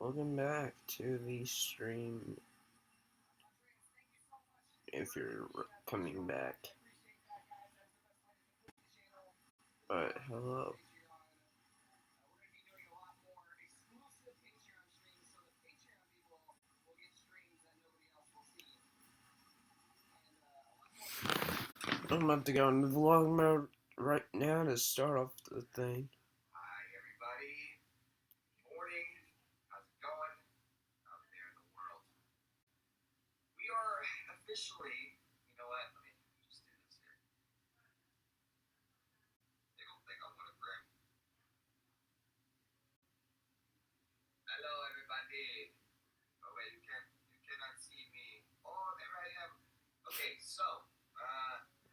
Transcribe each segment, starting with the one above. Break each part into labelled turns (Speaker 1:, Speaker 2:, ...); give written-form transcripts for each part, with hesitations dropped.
Speaker 1: Welcome back to the stream, if you're coming back. But hello. I'm about to go into vlog mode right now to start off the thing.
Speaker 2: Hi everybody. Morning. How's it going out there in the world? We are officially, you know what? Let me just do this here. They don't think I want to bring. Hello everybody. Oh wait, you cannot see me. Oh, there I am. Okay, so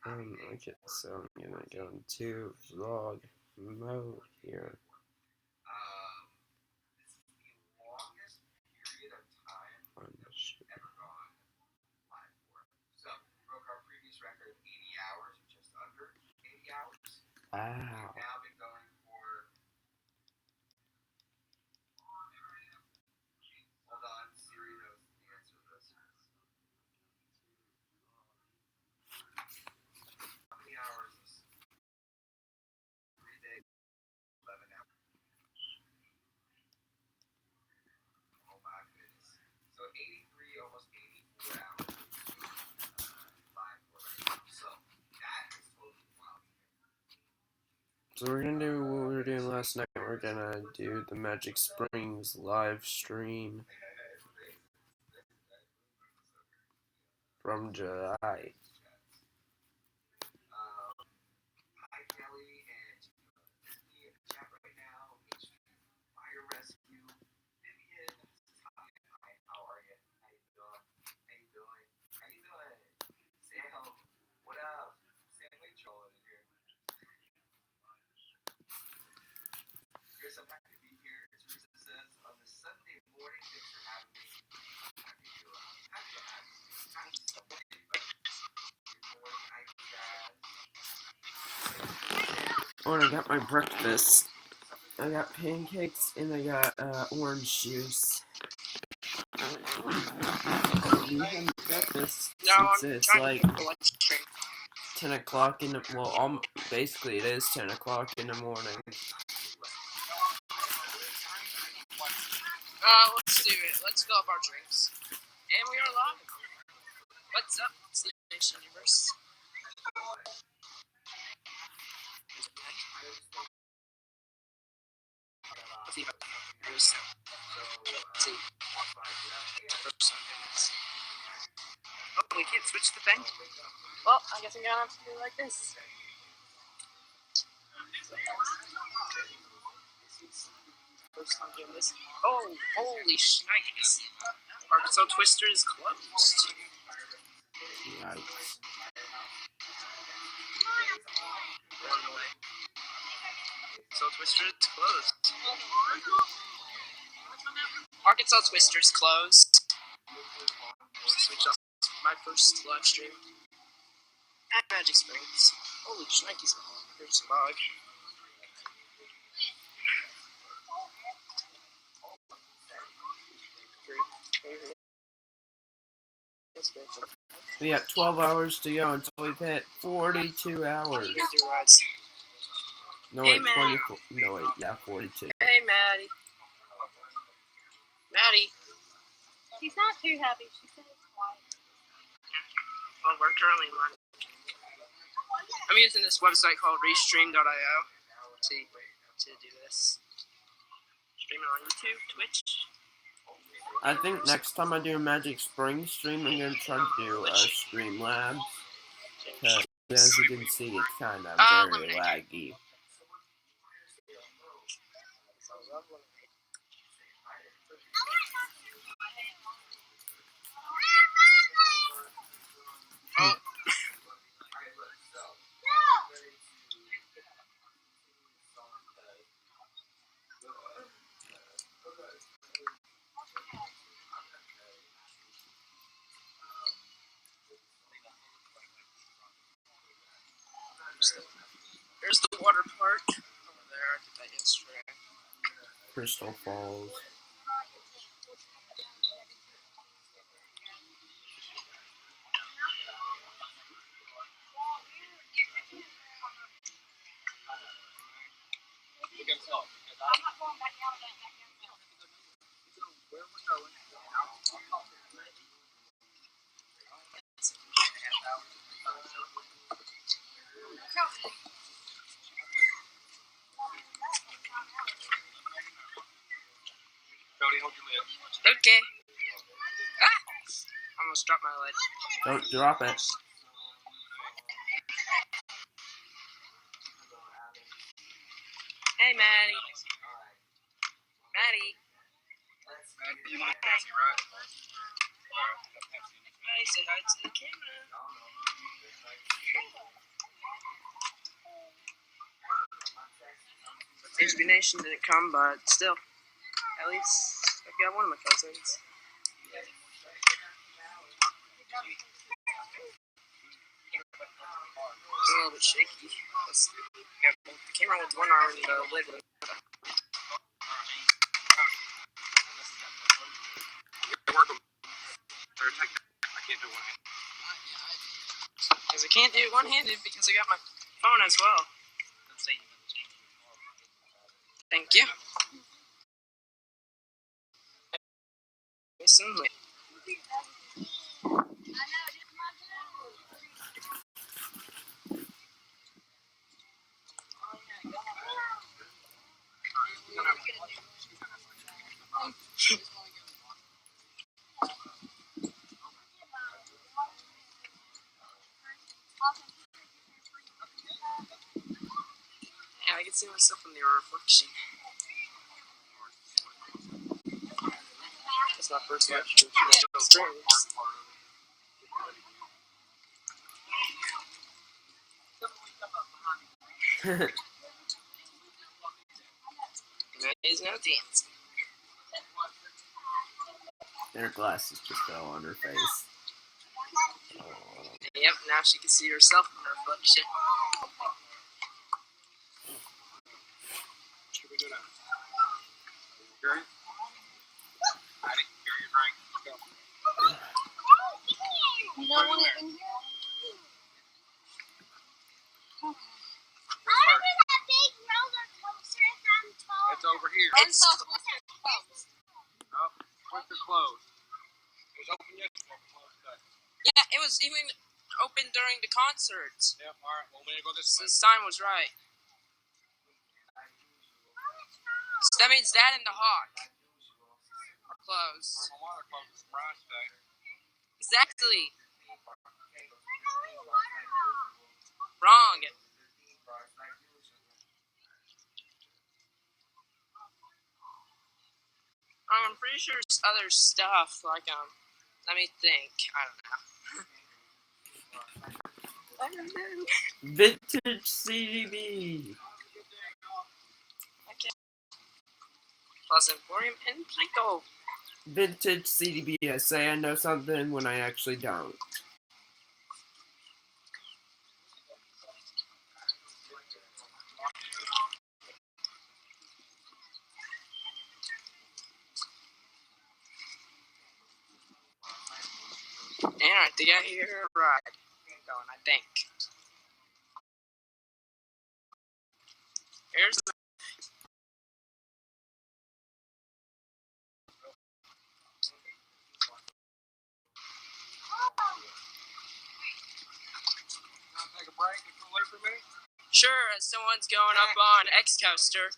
Speaker 1: Okay, so I'm gonna go into vlog mode here.
Speaker 2: This is the longest period of time I've ever gone live for. So, broke our previous record 80 hours, or just under 80 hours.
Speaker 1: Wow.
Speaker 2: We've now been going for. Hold on, Siri knows the answer to this. How many hours is 3 days, 11 hours? Oh my goodness. So 83, almost 84 hours live for right now. So that is totally wild.
Speaker 1: So we're gonna do what we were doing last night. We're gonna do the Magic Springs live stream from July.
Speaker 2: Hi Kelly and Disney in the chat right now. Fire Rescue, Vivian, hi, how are you? How you doing? How you doing? How you doing? Sam, what up? Sam Rachel in here. Chris, I'm happy to be here. As Risa says, on this Sunday morning, thanks for having me. Happy to have you. Happy Sunday, but good morning, I guess.
Speaker 1: Oh, and I got my breakfast. I got pancakes and I got orange juice. You had breakfast since it's like 10 o'clock in the, well, basically it is 10 o'clock in the morning.
Speaker 3: Let's do it. Let's fill up our drinks. And we are live. What's up, Sleep Nation Universe? Let's see if I can use let's see. Oh, we can't switch the thing? Well, I guess I'm gonna have to do it like this. First time doing this. Oh, holy shnikes. Arkansas Twister is closed.
Speaker 1: Yikes.
Speaker 3: Run away. So Twister is closed. Arkansas Twister's closed. Switch off my first live stream at Magic Springs. Holy shnikes. Here's some bug.
Speaker 1: We got 12 hours to go until we've hit 42 hours. No, wait, 24. No, wait, yeah, 42.
Speaker 3: Hey, Maddie. Maddie.
Speaker 4: She's not too happy. She said it's quiet.
Speaker 3: Well, we're currently live. I'm using this website called Restream.io to do this. Streaming on YouTube, Twitch.
Speaker 1: I think next time I do a Magic Springs stream, I'm going to try to do a Streamlabs. Because, as you can see, it's kind of very laggy.
Speaker 3: Oh. There's the water park over there. I did that yesterday.
Speaker 1: Crystal Falls.
Speaker 2: Cody, hold your lid.
Speaker 3: Okay. Ah! Almost dropped my lid.
Speaker 1: Don't drop it.
Speaker 3: Hey, Maddie. Maddie.
Speaker 2: You want Pepsi, right?
Speaker 3: Maddie, say hi to the camera. HB Nation didn't come, but still, at least I got one of my cousins. It's a little bit shaky. Yeah, the camera holds one arm and the lid with
Speaker 2: Work them. I can't do one hand.
Speaker 3: because I can't do it one-handed because I got my phone as well. Thank you. Listen, wait. Yeah, I can see myself in the reflection. That's not first lecture. Strings. There's no dance.
Speaker 1: Their glasses just fell on her face. Oh.
Speaker 3: Yep, now she can see herself in the reflection.
Speaker 2: What should we do now? Gary? Maddie, here your drink. Go.
Speaker 4: You don't want it in here?
Speaker 2: Where's hers?
Speaker 4: that big roller coaster if I'm tall.
Speaker 2: It's over here.
Speaker 3: It's
Speaker 2: Oh, where's your clothes? It was open yesterday. Closed today.
Speaker 3: yeah, it was even open during the concert.
Speaker 2: Yep, alright. Well, we need to go this
Speaker 3: So
Speaker 2: way.
Speaker 3: the sign was right. So that means that and the Hawk are closed.
Speaker 2: My water closed is surprise today.
Speaker 3: Exactly. Wrong. I'm pretty sure there's other stuff, like, let me think. I don't know.
Speaker 1: Vintage CDB.
Speaker 3: Okay. Plus Emporium and Plinko.
Speaker 1: Vintage CDB. I say I know something when I actually don't.
Speaker 3: And I think I hear her right. Going, I think. Here's the
Speaker 2: Take a break and cool for a minute?
Speaker 3: sure, someone's going up on X Coaster.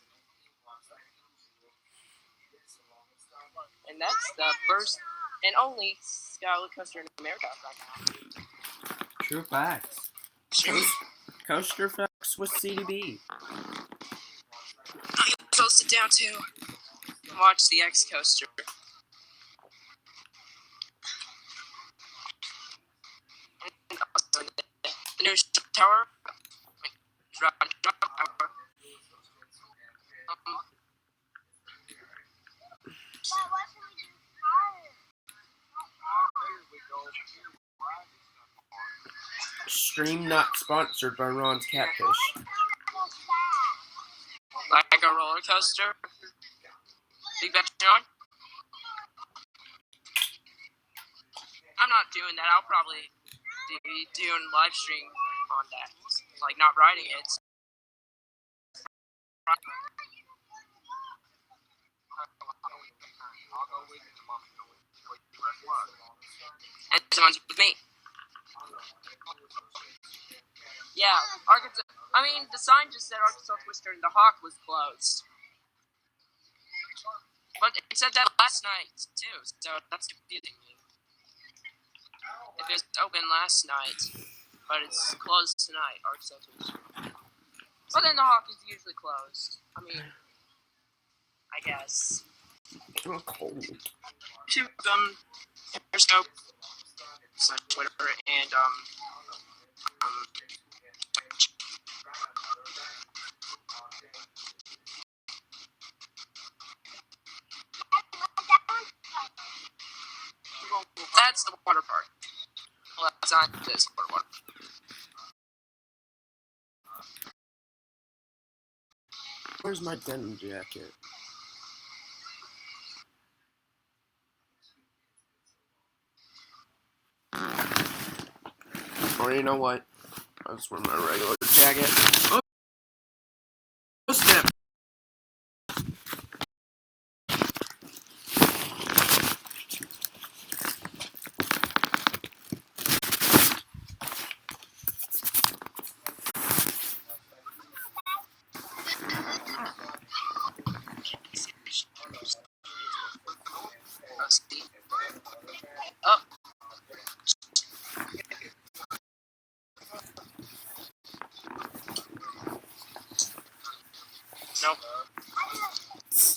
Speaker 3: And that's the first and only skyline coaster in America right now.
Speaker 1: True facts. Coaster facts with CDB.
Speaker 3: Go sit down too. Watch the X Coaster. And also the new tower. Drop tower.
Speaker 1: Stream not sponsored by Ron's Catfish.
Speaker 3: Like a roller coaster. Big Bet John. I'm not doing that. I'll probably be doing live stream on that. Like not riding it.
Speaker 2: I'll go with you and Mommy go with you.
Speaker 3: And someone's with me. Yeah, Arkansas. I mean, the sign just said Arkansas Twister and the Hawk was closed. But it said that last night too, so that's confusing me. If it was open last night, but it's closed tonight, Arc Center's. But then the Hawk is usually closed. I mean, I guess.
Speaker 1: I'm cold.
Speaker 3: Periscope, so Twitter, and that's the water park. Well, that's not this water.
Speaker 1: Where's my denim jacket? Or you know what? I'll just wear my regular jacket. Oh, snap!
Speaker 3: Oh. Nope.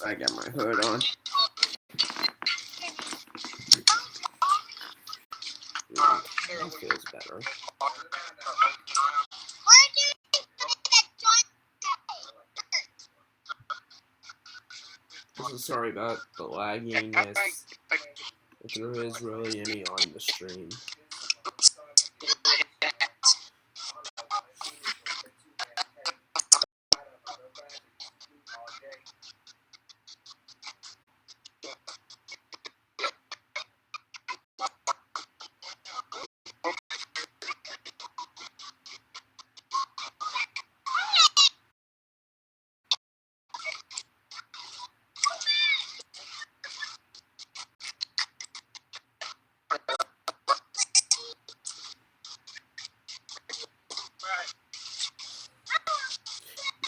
Speaker 1: I got my hood on. That feels better. I'm sorry about the lagginess, if there is really any on the stream.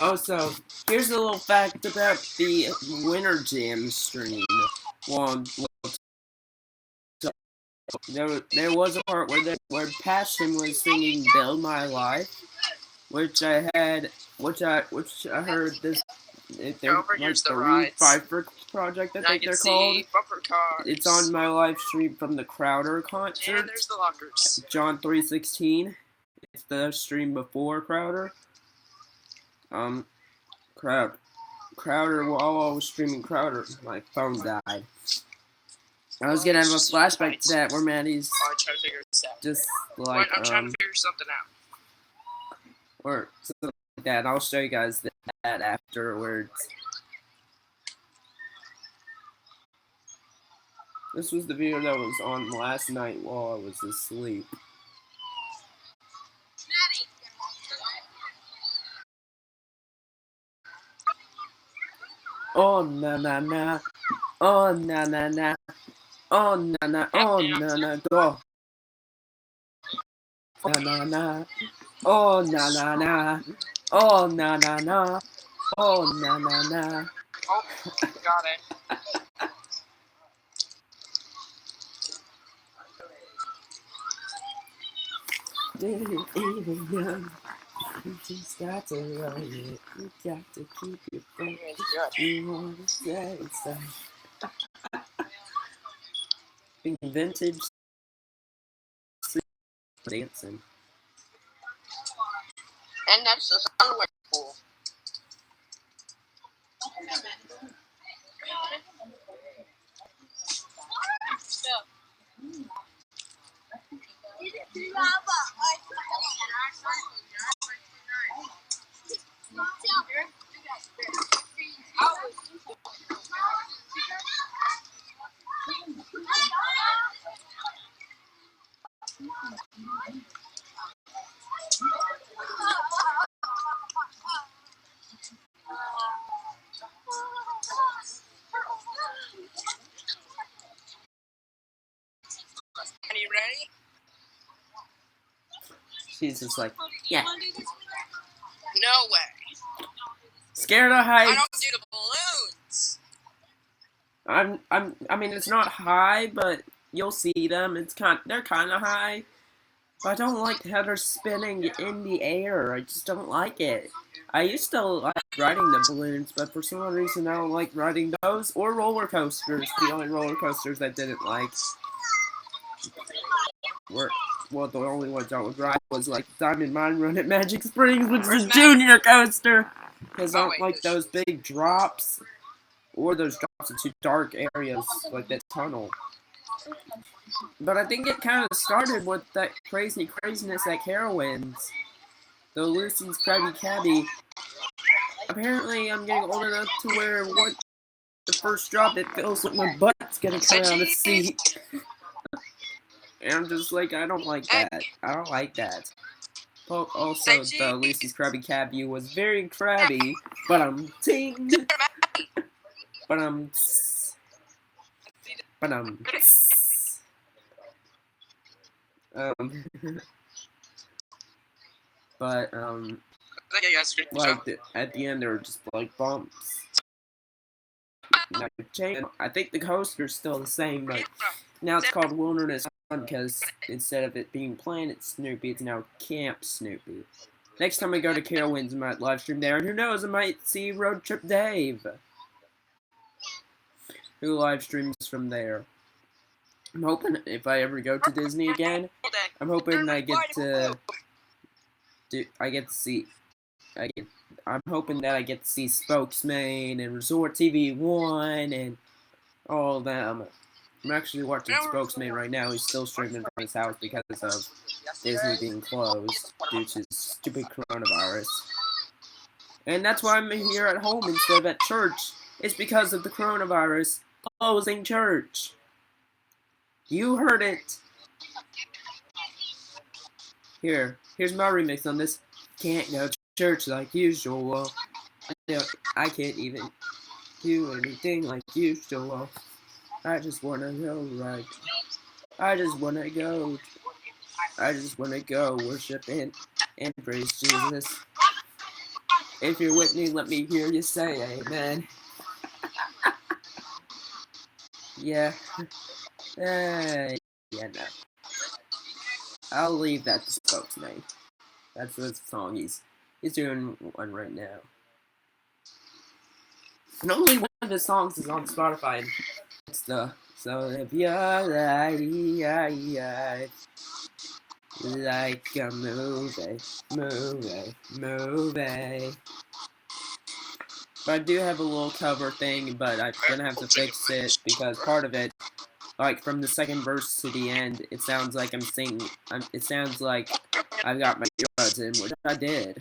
Speaker 1: Oh, so here's a little fact about the Winter Jam stream. Well, there was a part where Passion was singing "Build My Life," which I heard this. They're like the Re-Pfeiffer project, I think they're called. It's on my live stream from the Crowder concert.
Speaker 3: And there's the lockers.
Speaker 1: John 3:16. It's the stream before Crowder. Crowder, while I was streaming Crowder, my phone died. I was gonna have a flashback to that where Maddie's just like,
Speaker 3: I'm trying to figure something out.
Speaker 1: Or something like that. I'll show you guys that afterwards. This was the video that was on last night while I was asleep. Oh na na na, oh na na na, oh na na, oh na na, go. Na na na, oh na na na, oh na na na, oh na na na.
Speaker 3: Oh, got it.
Speaker 1: Didn't even know. You just got to run it. You got to keep it fresh. You wanna stay inside. Vintage dancing.
Speaker 3: And that's the Sunway pool. Are you ready?
Speaker 1: She's just like, yeah.
Speaker 3: No way.
Speaker 1: Scared of
Speaker 3: I
Speaker 1: heights.
Speaker 3: don't do the balloons.
Speaker 1: I mean, it's not high, but you'll see them. They're kind of high. But I don't like how they're spinning in the air. I just don't like it. I used to like riding the balloons, but for some reason I don't like riding those or roller coasters. The only roller coasters I didn't like were, well, the only ones I would ride was like Diamond Mine Run at Magic Springs, which is a junior coaster. Because I don't like those big drops or those drops into dark areas like that tunnel. But I think it kind of started with that craziness at Carowinds. The Lucy's Krabby Cabby. Apparently, I'm getting old enough to where the first drop, it feels like my butt's gonna come out of the seat. And I'm just like, I don't like that. I don't like that. Well, also, the Lucy's Krabby Cabby was very crabby, but I'm ting. But I'm. But I'm. But like at the end, there were just like bumps. I think the coaster's still the same, but now it's called Wilderness Fun because instead of it being Planet Snoopy, it's now Camp Snoopy. Next time I go to Carowinds, I might live stream there, and who knows, I might see Road Trip Dave, who live streams from there. I'm hoping if I ever go to Disney again, I'm hoping I get to see. I'm hoping that I get to see Spokesman and Resort TV 1 and all of them. I'm actually watching Spokesman right now. He's still streaming from his house because of Disney being closed due to stupid coronavirus. And that's why I'm here at home instead of at church. It's because of the coronavirus closing church. You heard it. Here's my remix on this. Can't go to church like usual. I can't even do anything like usual. I just wanna go right. I just wanna go worship and praise Jesus. If you're with me, let me hear you say amen. Yeah. Yeah, no. I'll leave that to Spokesman. That's the song he's doing one right now. And only one of his songs is on Spotify. It's the So if you're like a movie. But I do have a little cover thing, but I'm gonna have to fix it because part of it, like from the second verse to the end, it sounds like I'm singing. It sounds like I've got my earbuds in, which I did.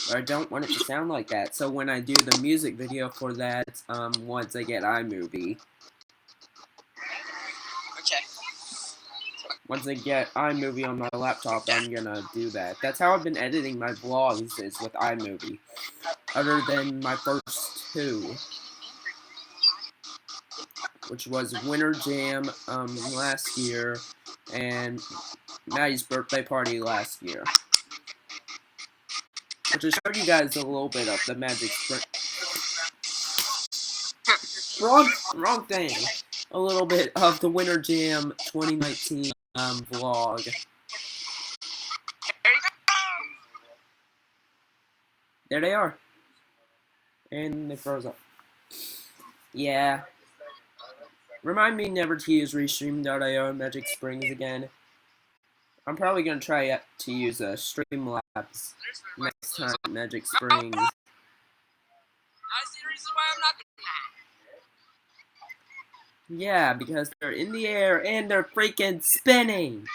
Speaker 1: But I don't want it to sound like that. So when I do the music video for that, once I get iMovie. Once I get iMovie on my laptop, I'm gonna do that. That's how I've been editing my vlogs, is with iMovie. Other than my first two. Which was Winter Jam, last year, and Maddie's birthday party last year. Which I showed you guys a little bit of the Magic Springs. Wrong thing. A little bit of the Winter Jam 2019 vlog. There they are. And they froze up. Yeah. Remind me never to use Restream.io and Magic Springs again. I'm probably going to try to use Streamlabs next time at Magic Springs.
Speaker 3: I see the reason why I'm not doing that.
Speaker 1: Yeah, because they're in the air and they're freaking spinning.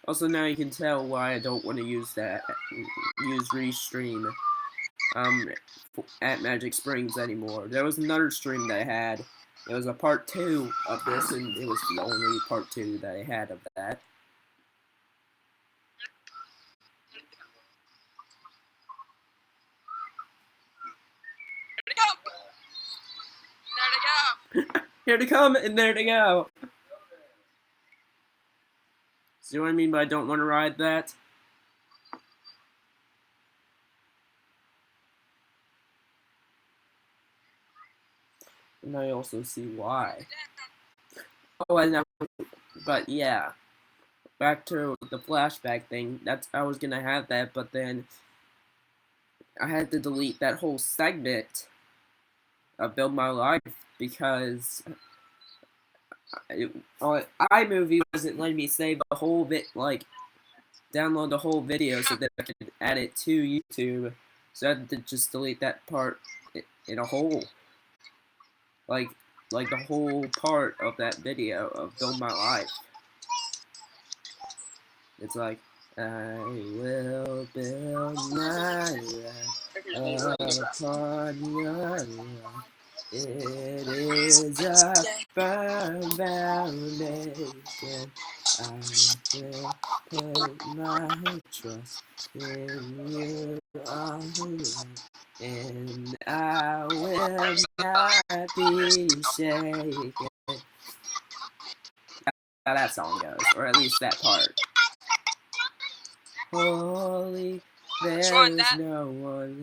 Speaker 1: Also, now you can tell why I don't want to use Restream at Magic Springs anymore. There was another stream that I had. It was a part 2 of this, and it was the only part 2 that I had of that. Here they come, and there they go. See what I mean by I don't want to ride that? and I also see why. Oh, but yeah, back to the flashback thing. I was gonna have that, but then I had to delete that whole segment of Build My Life because iMovie wasn't letting me save the whole download the whole video so that I could add it to YouTube. So I had to just delete that part in a whole, like the whole part of that video of Build My Life. It's like, I will build my life upon your life. It is a firm foundation. I will put my trust in you, and I will not be shaken. How that song goes, or at least that part. Holy, there is no one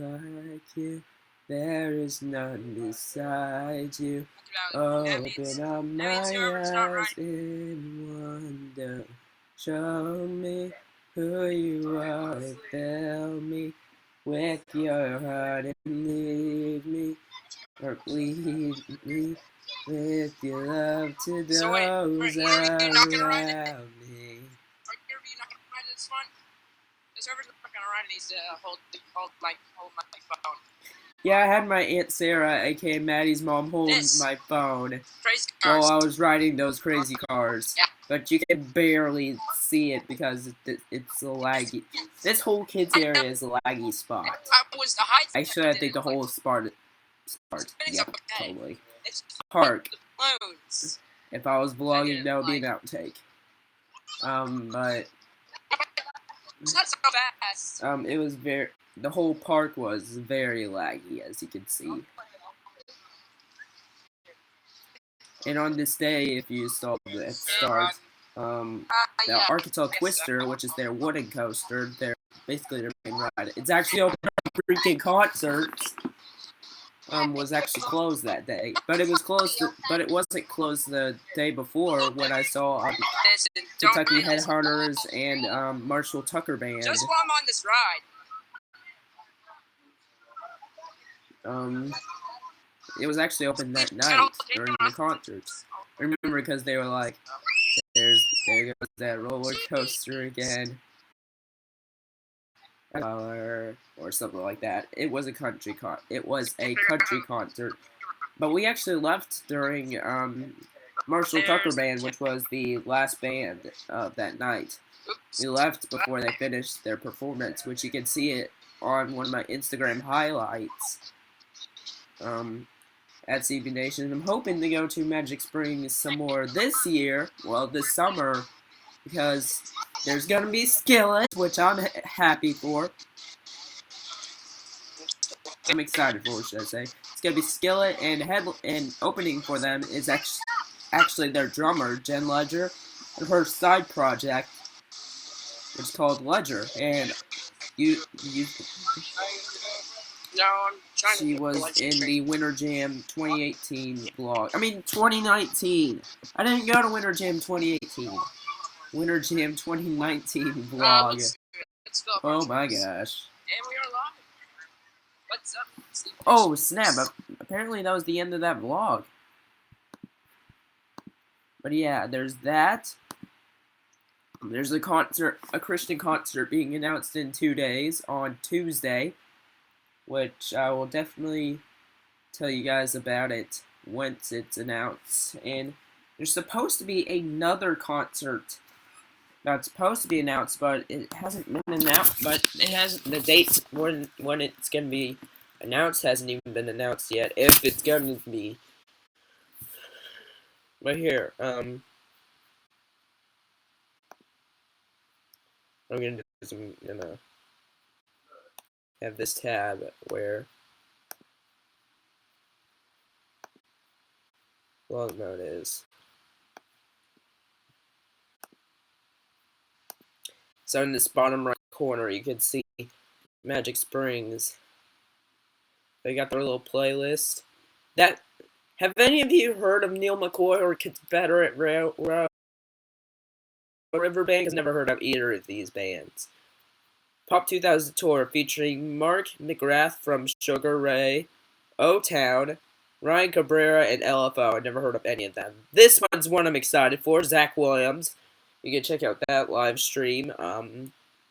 Speaker 1: like you. There is none beside you. Open up my eyes in wonder. Show me who you are. Fill me with your heart and leave me, or lead me with your love to those around me.
Speaker 3: Are you not gonna ride this one? The server's not gonna run. It needs to hold my phone.
Speaker 1: Yeah, I had my Aunt Sarah, aka Maddie's mom, hold my phone while I was riding those crazy cars.
Speaker 3: Yeah.
Speaker 1: But you can barely see it because it's a laggy. This whole kids area is a laggy spot. Actually, I think the whole Sparta. Yeah, totally. Park. If I was vlogging, that would be an outtake. But
Speaker 3: it's not so fast.
Speaker 1: it was the whole park was very laggy, as you can see. And on this day, if you saw the start, the Arkansas Twister, which is their wooden coaster, basically their main ride. It's actually open for freaking concerts. Was actually closed that day, but it was closed. But it wasn't closed the day before when I saw Kentucky Headhunters and Marshall Tucker Band.
Speaker 3: Just while I'm on this ride.
Speaker 1: It was actually open that night during the concerts. I remember because they were like, there goes that roller coaster again. Or something like that. It was a country concert. But we actually left during Marshall Tucker Band, which was the last band of that night. We left before they finished their performance, which you can see it on one of my Instagram highlights. At CB Nation. I'm hoping to go to Magic Springs some more this year, well, this summer, because there's gonna be Skillet, which I'm happy for. I'm excited for, should I say. It's gonna be Skillet, and opening for them is actually their drummer, Jen Ledger, and her side project, which is called Ledger, and she was in the Winter Jam 2018 vlog. I mean, 2019. I didn't go to Winter Jam 2018. Winter Jam 2019 vlog.
Speaker 3: Let's go.
Speaker 1: Oh my gosh.
Speaker 3: And we are live. What's up?
Speaker 1: Oh, snap. Apparently that was the end of that vlog. But yeah, there's that. There's a Christian concert being announced in 2 days on Tuesday, which I will definitely tell you guys about it once it's announced. And there's supposed to be another concert that's supposed to be announced, but it hasn't been announced. But it hasn't. The date when it's gonna be announced hasn't even been announced yet. If it's gonna be. But here, I'm gonna do is I'm gonna have this tab where vlog mode is. So in this bottom right corner, you can see Magic Springs. They got their little playlist. That Have any of you heard of Neil McCoy or Confederate River Band? I've never heard of either of these bands. Pop 2000 tour featuring Mark McGrath from Sugar Ray, O-Town, Ryan Cabrera, and LFO. I never heard of any of them. This one's one I'm excited for. Zach Williams. You can check out that live stream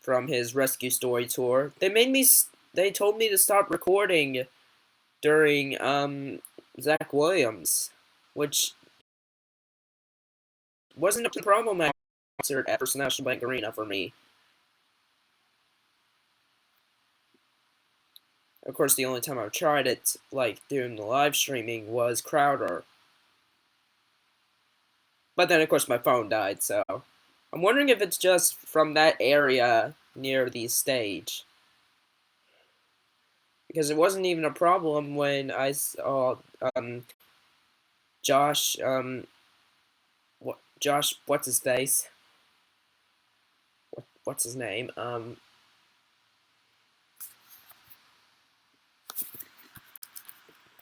Speaker 1: from his Rescue Story tour. They told me to stop recording during Zach Williams, which wasn't a problem at concert at First National Bank Arena for me. Of course, the only time I've tried it, like doing the live streaming, was Crowder. But then, of course, my phone died, so I'm wondering if it's just from that area near the stage. Because it wasn't even a problem when I saw Josh, what's his face? What's his name?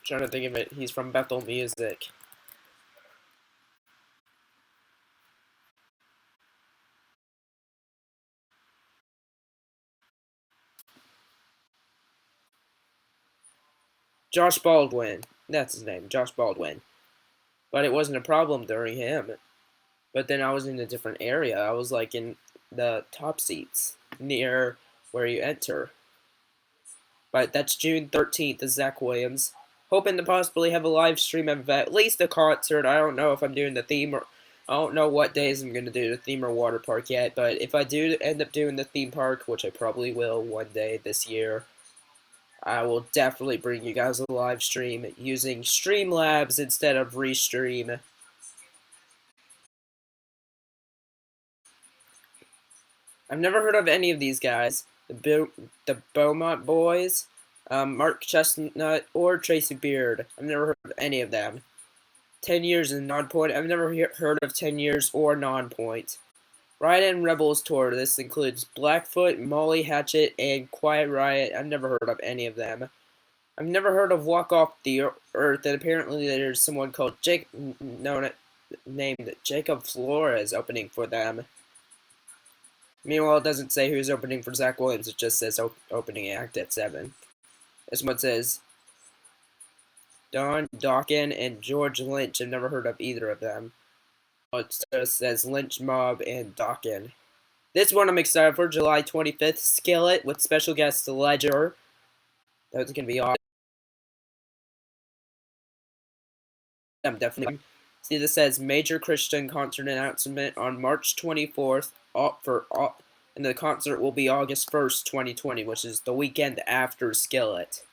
Speaker 1: Trying to think of it. He's from Bethel Music. Josh Baldwin. That's his name, Josh Baldwin. But it wasn't a problem during him. But then I was in a different area. I was like in the top seats near where you enter. But that's June 13th is Zach Williams. Hoping to possibly have a live stream of at least a concert. I don't know if I'm doing the theme or I don't know what days I'm going to do the theme or water park yet. But if I do end up doing the theme park, which I probably will one day this year, I will definitely bring you guys a live stream using Streamlabs instead of Restream. I've never heard of any of these guys. The Beaumont Boys, Mark Chestnut, or Tracy Beard. I've never heard of any of them. 10 Years and Nonpoint. I've never heard of 10 Years or Nonpoint. Riot and Rebels tour. This includes Blackfoot, Molly Hatchet, and Quiet Riot. I've never heard of any of them. I've never heard of Walk Off the Earth, and apparently there's someone called named Jacob Flores opening for them. Meanwhile, it doesn't say who's opening for Zach Williams, it just says opening act at 7. This one says Don Dokken and George Lynch. I've never heard of either of them. It just says Lynch Mob and Dokken. This one I'm excited for, July 25th, Skillet with special guest Ledger. That's going to be awesome. I'm definitely. See, this says major Christian concert announcement on March 24th, and the concert will be August 1st, 2020, which is the weekend after Skillet.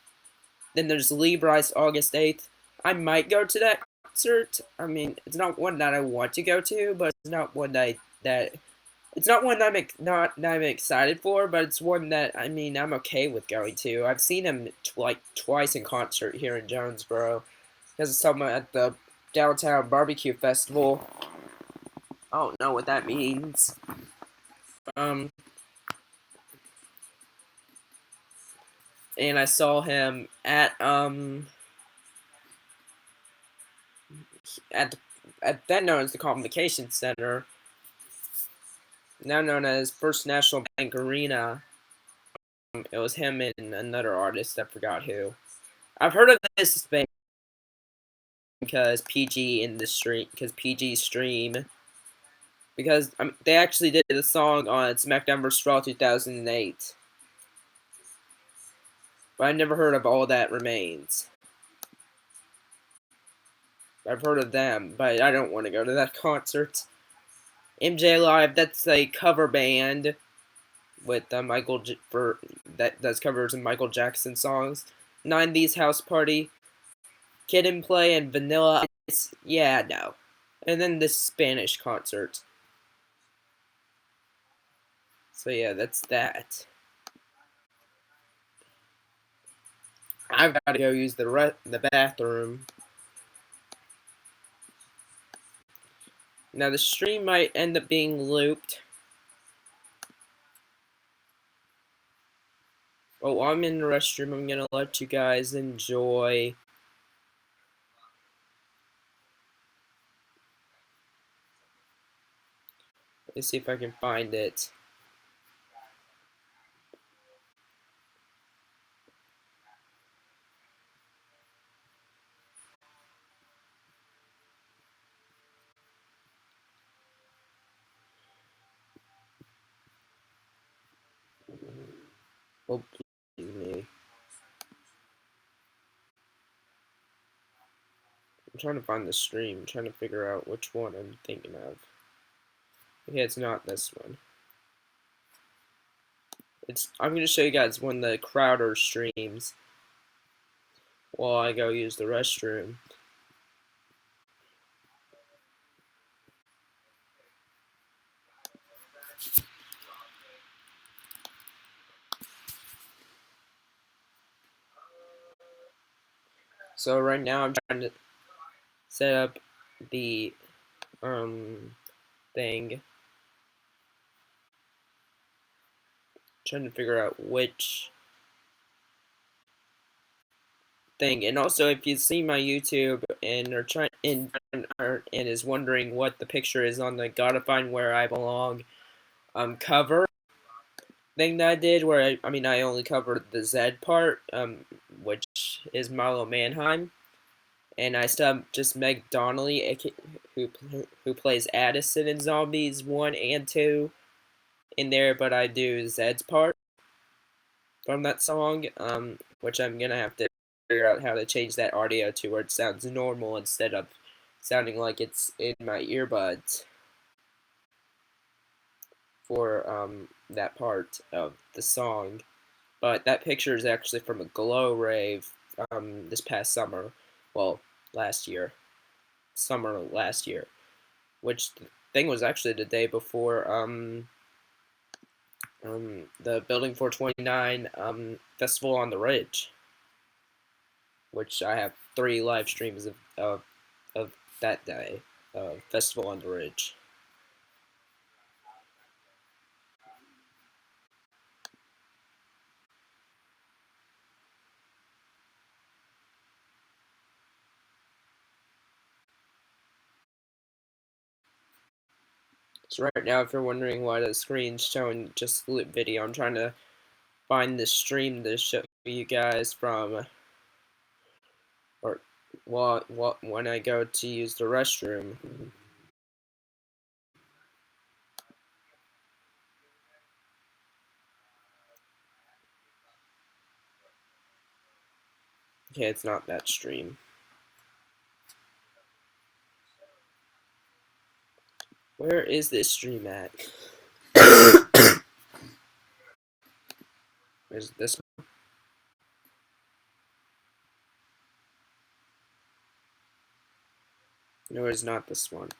Speaker 1: Then there's Lee Brice, August 8th. I might go to that concert. I mean, it's not one that I want to go to, but it's not one I'm excited for, but it's one that, I mean, I'm okay with going to. I've seen him twice in concert here in Jonesboro. Because of someone at the Downtown Barbecue Festival. I don't know what that means. And I saw him at then known as the Convocation Center, now known as First National Bank Arena. It was him and another artist, I forgot who. I've heard of this band because PG stream. Because they actually did a song on SmackDown vs. Raw 2008. But I never heard of All That Remains. I've heard of them, but I don't want to go to that concert. MJ Live, that's a cover band with that does covers of Michael Jackson songs. 90s House Party, Kid and Play, and Vanilla Ice. Yeah, no. And then this Spanish concert. So yeah, that's that. I've got to go use the bathroom. Now the stream might end up being looped. Oh, I'm in the restroom. I'm gonna let you guys enjoy Let's see if I can find it. Oh, please me. I'm trying to find the stream. I'm trying to figure out which one I'm thinking of. Yeah, it's not this one. I'm going to show you guys one of the Crowder streams while I go use the restroom. So right now I'm trying to set up the thing. Trying to figure out which thing. And also, if you see my YouTube and are trying and is wondering what the picture is on the Gotta Find Where I Belong cover thing that I did, where I only covered the Z part, which is Milo Manheim, and I still have just Meg Donnelly, who plays Addison in Zombies 1 and 2 in there, but I do Zed's part from that song, which I'm gonna have to figure out how to change that audio to where it sounds normal instead of sounding like it's in my earbuds for that part of the song. But that picture is actually from a glow rave this past summer, well, summer last year, which the thing was actually the day before the Building 429 Festival on the Ridge, which I have 3 live streams of that day, Festival on the Ridge. So right now, if you're wondering why the screen's showing just the loop video, I'm trying to find the stream to show you guys from, or when I go to use the restroom. Okay, it's not that stream. Where is this stream at? Is this one? No, it's not this one.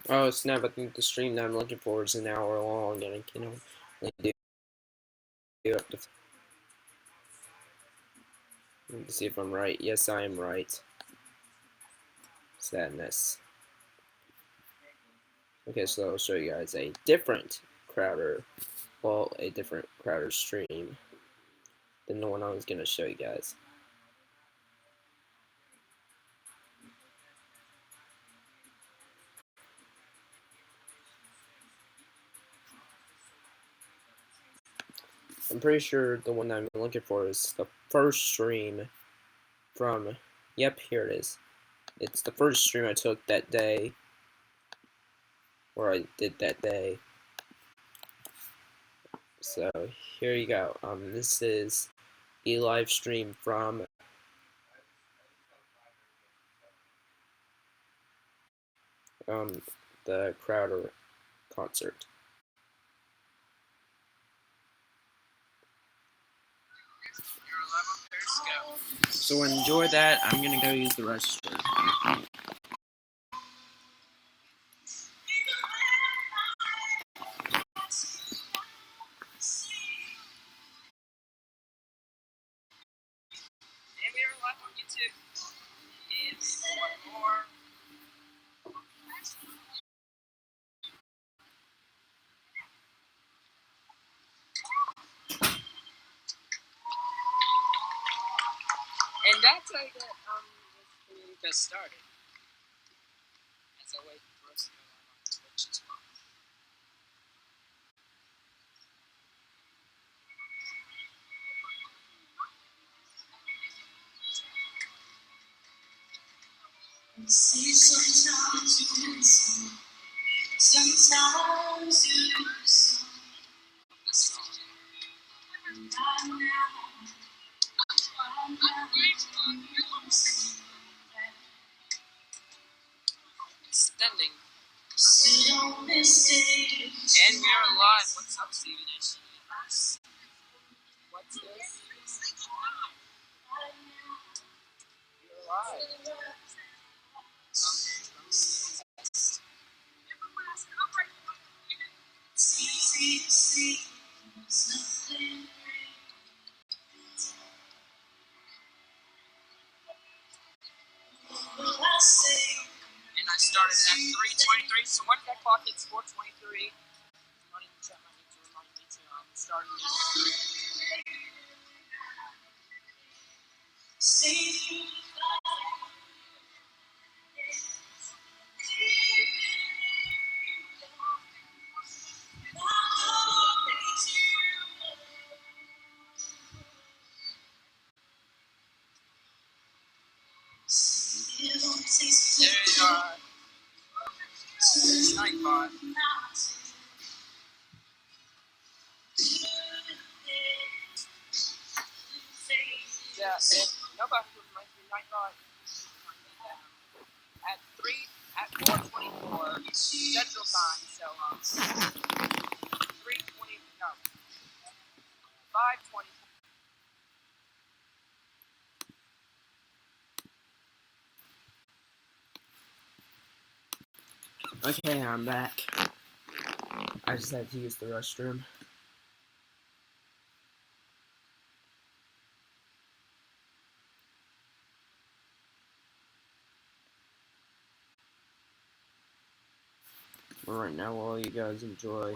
Speaker 1: Oh snap, I think the stream that I'm looking for is an hour long and I can only do up to... Let me see if I'm right. Yes, I am right. Sadness. Okay, so I'll show you guys a different Crowder, well, a different Crowder stream than the one I was gonna show you guys. I'm pretty sure the one that I'm looking for is the first stream from, yep, here it is. It's the first stream I took that day, or I did that day. So here you go. This is a live stream from the Crowder concert. So enjoy that. I'm gonna go use the restroom.
Speaker 3: And we are live on YouTube. And one more. And that's how I get this community just started. As I wait for us to go on Twitch as well.
Speaker 5: See, sometimes you win some, sometimes you lose some. And right now,
Speaker 3: Extending.
Speaker 5: sit on this stage.
Speaker 3: And we are live. What's up, Steven-ish? What's this? We're live.
Speaker 5: It's easy to see there's nothing real. Will I stay?
Speaker 3: And I started at 3:23. So when that clock hits 4:23, somebody in the chat might need to remind me to start a new stream.
Speaker 5: Stay.
Speaker 3: There you are. Nightbot. Yeah, and nobody would like me. Nightbot. At 4:24 Central Time, so 3:20, no, 5:20.
Speaker 1: Okay, I'm back. I just had to use the restroom. But right now, while you guys enjoy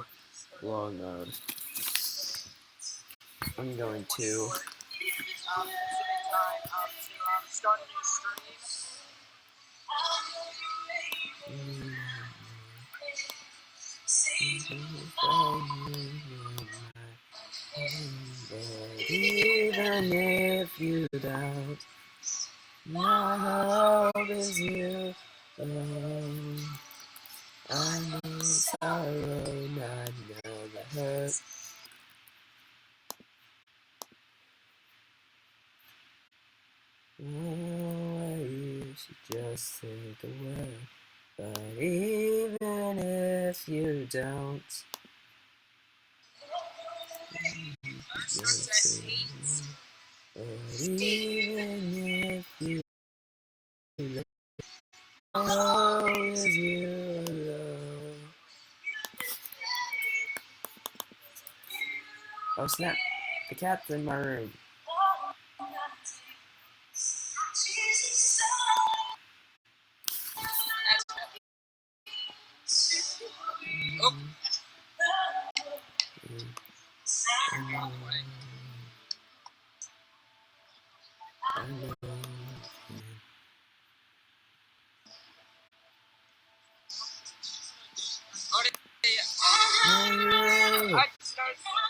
Speaker 1: long mode, I'm going to
Speaker 3: Start a new stream.
Speaker 1: But even if you doubt, my hope is you alone. I know sorrow, not know the hurt. Oh, you should just take away. But even if you don't, just say, but even if you don't, oh, is you alone. Oh snap, the cat's in my room.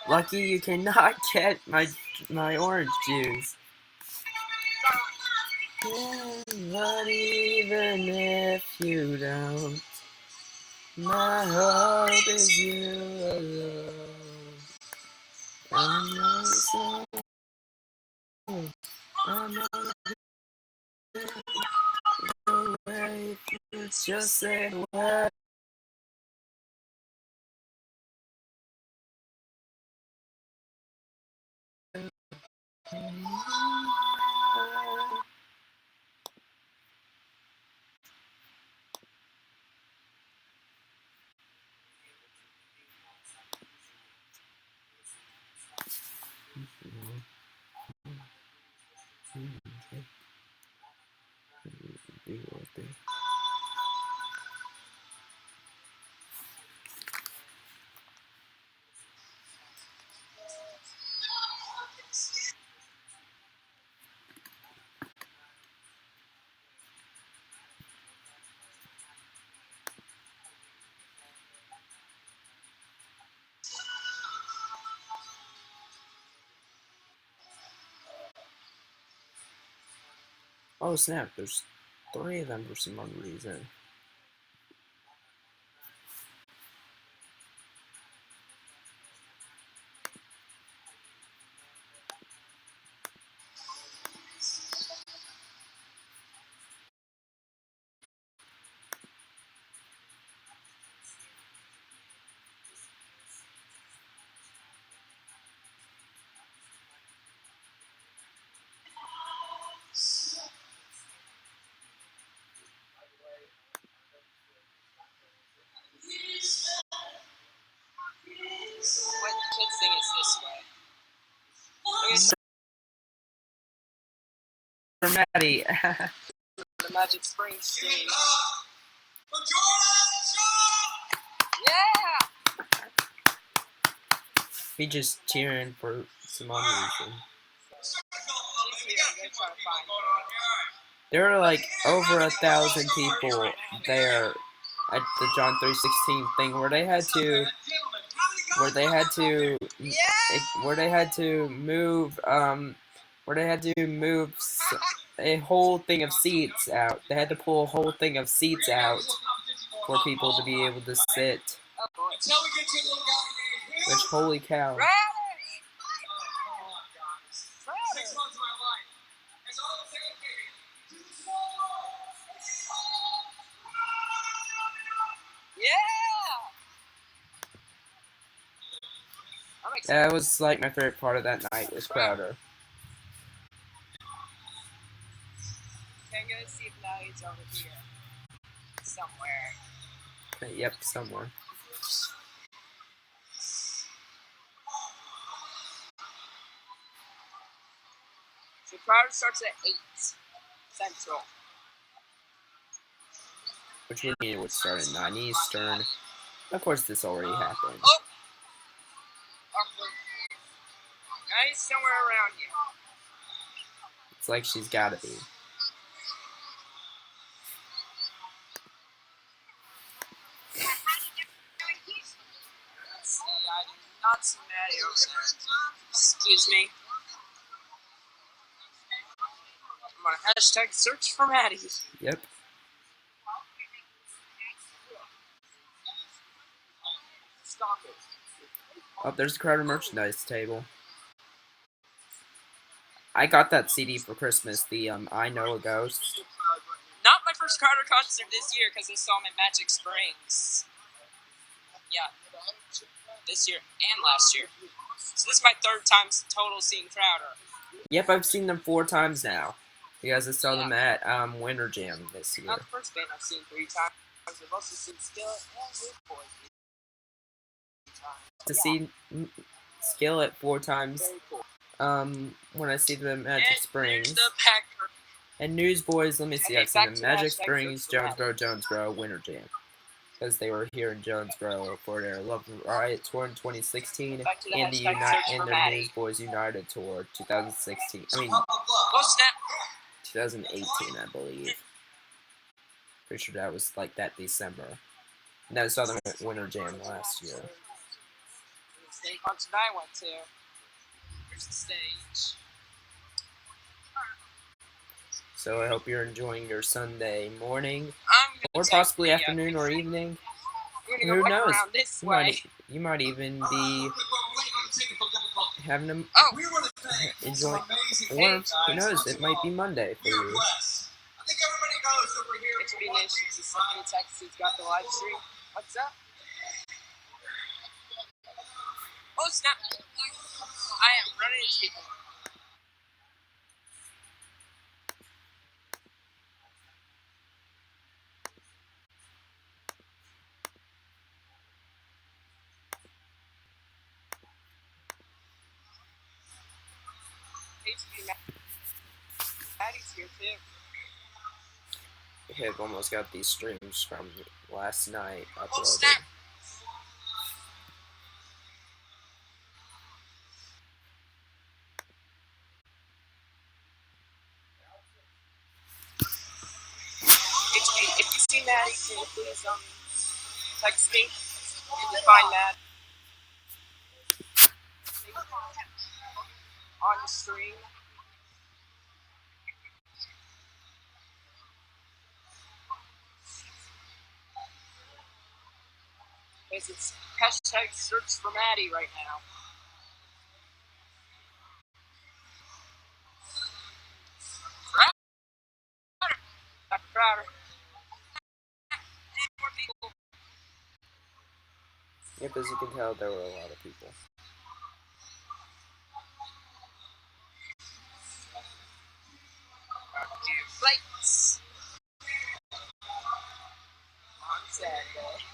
Speaker 1: Lucky you cannot get my orange juice. Yeah, but even if you don't, my hope is you alone. I'm so I'm not away if you just say what. Oh snap, there's 3 of them for some odd reason.
Speaker 3: What kids thing is this way?
Speaker 1: For Maddie.
Speaker 3: The Magic Springs thing. Yeah!
Speaker 1: He just cheering for some odd reason.
Speaker 3: She's here. They're trying to find her.
Speaker 1: There are like over 1,000 people there at the John 3:16 thing where they had to move a whole thing of seats out. They had to pull a whole thing of seats out for people to be able to sit.
Speaker 3: Oh boy.
Speaker 1: Which, holy cow.
Speaker 3: Crowder! Yeah! I'm excited.
Speaker 1: That was like my favorite part of that night was Crowder.
Speaker 3: Can go see if Maddie's over here. Somewhere.
Speaker 1: Yep, somewhere.
Speaker 3: So Crowder starts at 8 Central.
Speaker 1: Which would mean it would start at 9 Eastern. Of course, this already happened.
Speaker 3: Oh! Maddie's somewhere around here.
Speaker 1: It's like she's gotta be.
Speaker 3: Let's see, I do not see Maddie over there. Excuse me. I'm gonna hashtag search for Maddie.
Speaker 1: Yep.
Speaker 3: Stop it.
Speaker 1: Oh, there's the Crowder merchandise table. I got that CD for Christmas, the I Know a Ghost.
Speaker 3: Not my first Crowder concert this year because I saw him at Magic Springs. Yeah. This year and last year. So this is my 3rd time total seeing Crowder.
Speaker 1: Yep, I've seen them 4 times now. Because I saw them at Winter Jam this year.
Speaker 3: Not the first band I've seen 3 times. I've also seen Skillet and Newsboys 3 times.
Speaker 1: To see Skillet 4 times.
Speaker 3: Very cool.
Speaker 1: When I see them at Magic Springs.
Speaker 3: The Packer.
Speaker 1: And Newsboys, let me see, I've seen them Magic
Speaker 3: hashtag
Speaker 1: Springs,
Speaker 3: search for
Speaker 1: Jonesboro, Winter Jam. Because they were here in Jonesboro for their Love Riot tour in 2016
Speaker 3: Back to the
Speaker 1: and
Speaker 3: hashtag search for
Speaker 1: their
Speaker 3: Maddie.
Speaker 1: Newsboys United tour 2016. I mean,
Speaker 3: Oh snap!
Speaker 1: 2018, I believe. Pretty sure that was like that December. And then I saw them at Winter Jam last year.
Speaker 3: State concert I went to. Here's the stage.
Speaker 1: So I hope you're enjoying your Sunday morning,
Speaker 3: I'm
Speaker 1: or
Speaker 3: gonna
Speaker 1: possibly
Speaker 3: take
Speaker 1: afternoon or evening.
Speaker 3: We're gonna
Speaker 1: Who
Speaker 3: go back
Speaker 1: knows?
Speaker 3: around this
Speaker 1: You
Speaker 3: way.
Speaker 1: might even be having a
Speaker 3: Oh,
Speaker 1: enjoying, or who knows? It might be Monday for you.
Speaker 2: I think everybody knows that we're here.
Speaker 3: HB Nations is in Texas. He's got the live stream. What's up? Oh snap! I am running into people. HB Maddie's here too.
Speaker 1: I have almost got these streams from last night
Speaker 3: Oh
Speaker 1: uploaded.
Speaker 3: snap! HB, if you see Maddie, can you please text me? If you find Matt on the stream. Because it's hashtag search for Maddie right now. Dr. Crowder. Need more people.
Speaker 1: Yep, as you can tell, there were a lot of people.
Speaker 3: Do plates on Saturday.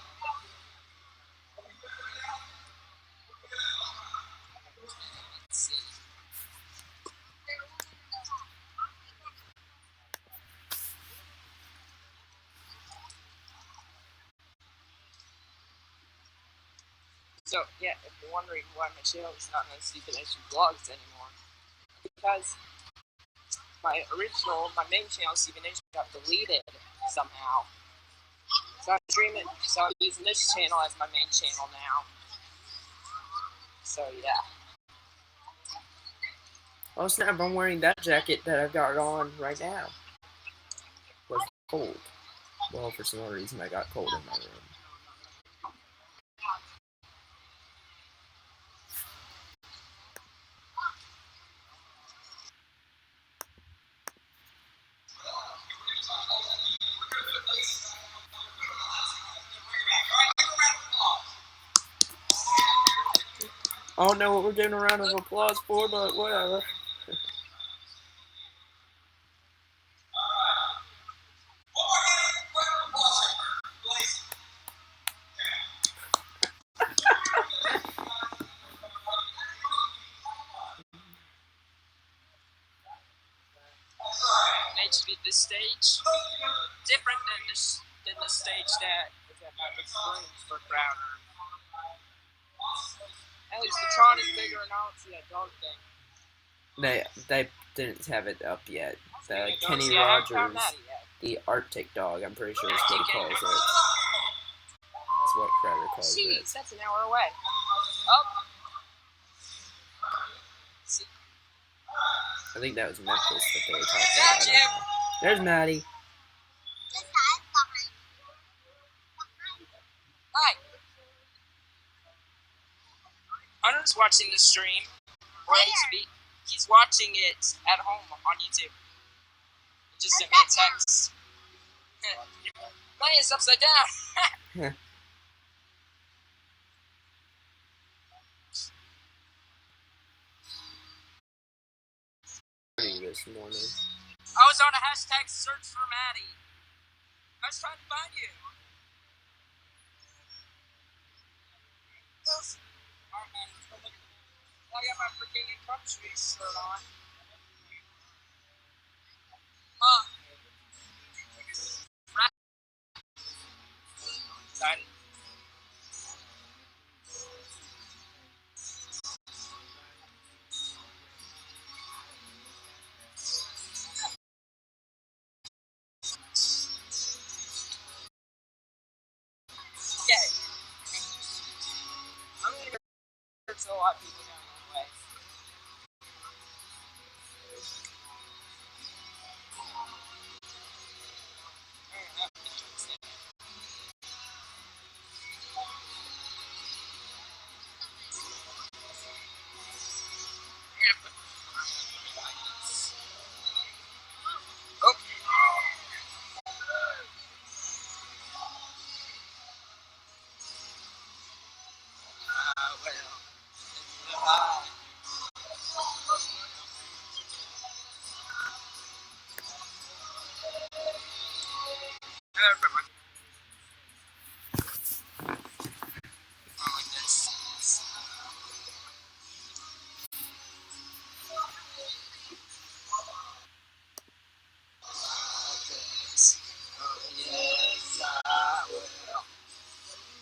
Speaker 3: Let's see. So, yeah, if you're wondering why my channel is not on Stephen Nation Vlogs anymore, because my main channel, Stephen Nation, got deleted somehow. So I'm streaming, so I'm using this channel as my main channel now. So, yeah.
Speaker 1: Oh snap, I'm wearing that jacket that I've got on right now. It was cold. Well, for some reason I got cold in my room. I don't know what we're giving a round of applause for, but whatever.
Speaker 3: HB, this stage, different than the stage that is at Magic Springs for Crowder. At least the Tron is bigger and I don't see that dog thing.
Speaker 1: They didn't have it up yet. The
Speaker 3: Don't
Speaker 1: Kenny
Speaker 3: see, I haven't found
Speaker 1: Rogers,
Speaker 3: Maddie yet.
Speaker 1: the Arctic dog, I'm pretty sure is what he calls it. That's what Crowder calls it.
Speaker 3: Jeez, that's an hour away. Oh. See.
Speaker 1: I think that was Memphis that they were talking about. I don't know. There's Maddie.
Speaker 3: Hi. I'm just watching the stream. Or HB. He's watching it at home on YouTube. He just sent me a text. Money is upside down.
Speaker 1: This morning.
Speaker 3: I was on a hashtag search for Maddie. I was trying to find you. Alright, Maddie, let's go look. I got my freaking country shirt on. Excited. Okay. I'm gonna go lot of people down that way.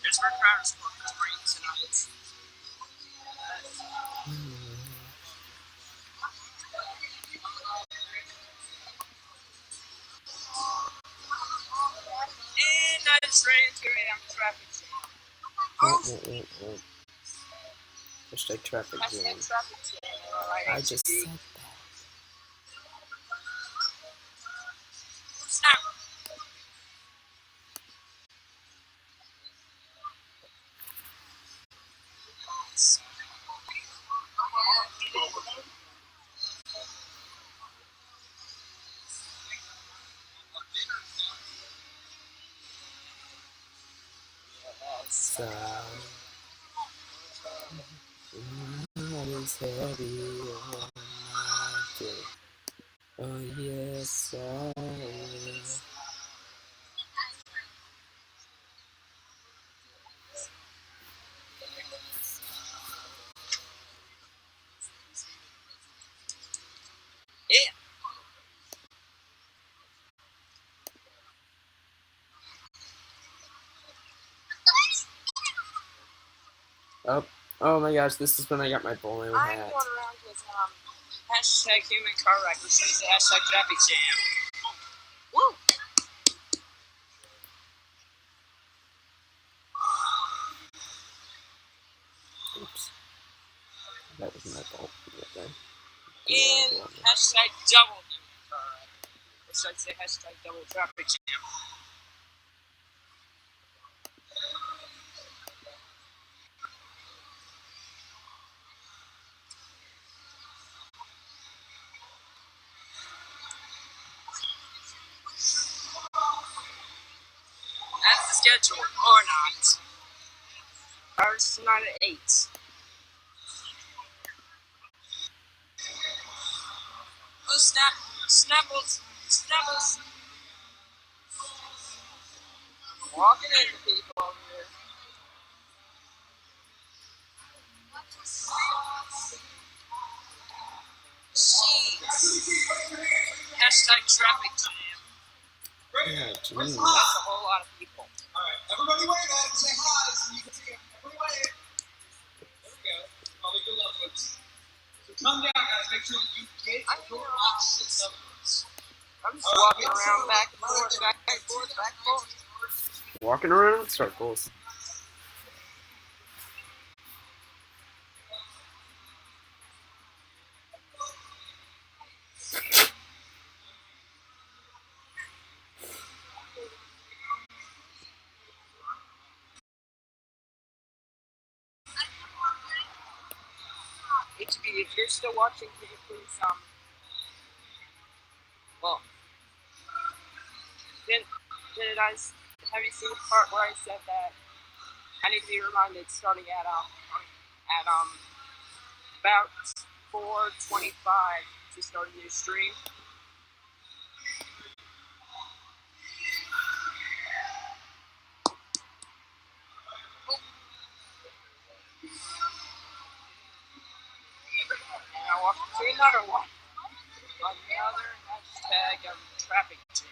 Speaker 3: There's for crowd sport tonight. And I just ran into it on the traffic jam.
Speaker 1: Hashtag traffic jam.
Speaker 3: Traffic jam.
Speaker 1: I just said that.
Speaker 3: Snap.
Speaker 1: So, what is heavy on my day? Oh yes, I will.
Speaker 3: Yeah.
Speaker 1: Oh my gosh, this is when I got my bowling
Speaker 3: I'm
Speaker 1: hat.
Speaker 3: going around with hashtag human car wreck, which is the hashtag traffic jam. Woo!
Speaker 1: Oops. That was my fault. Okay.
Speaker 3: And hashtag double human car wreck. Or should I say hashtag double traffic jam? That's the schedule, or not. Ours tonight at 8. Oh, Snapples. Walking into people over here. Jeez. Hashtag traffic jam.
Speaker 1: Yeah,
Speaker 3: That's a
Speaker 1: geez.
Speaker 3: whole lot of people.
Speaker 2: Alright, everybody wave at him, say hi so you can see him. Everybody wave. There we go. Probably your loved ones. So come down, guys. Make sure that you get your options numbers.
Speaker 3: I'm just walking around back and forth, back and forth, back and forth.
Speaker 1: Walking around in circles.
Speaker 3: HB, if you're still watching, can you please, well, have you seen the part where I said that I need to be reminded starting at about 4:25 to start a new stream? And I walked to another one. Another hashtag traffic jam.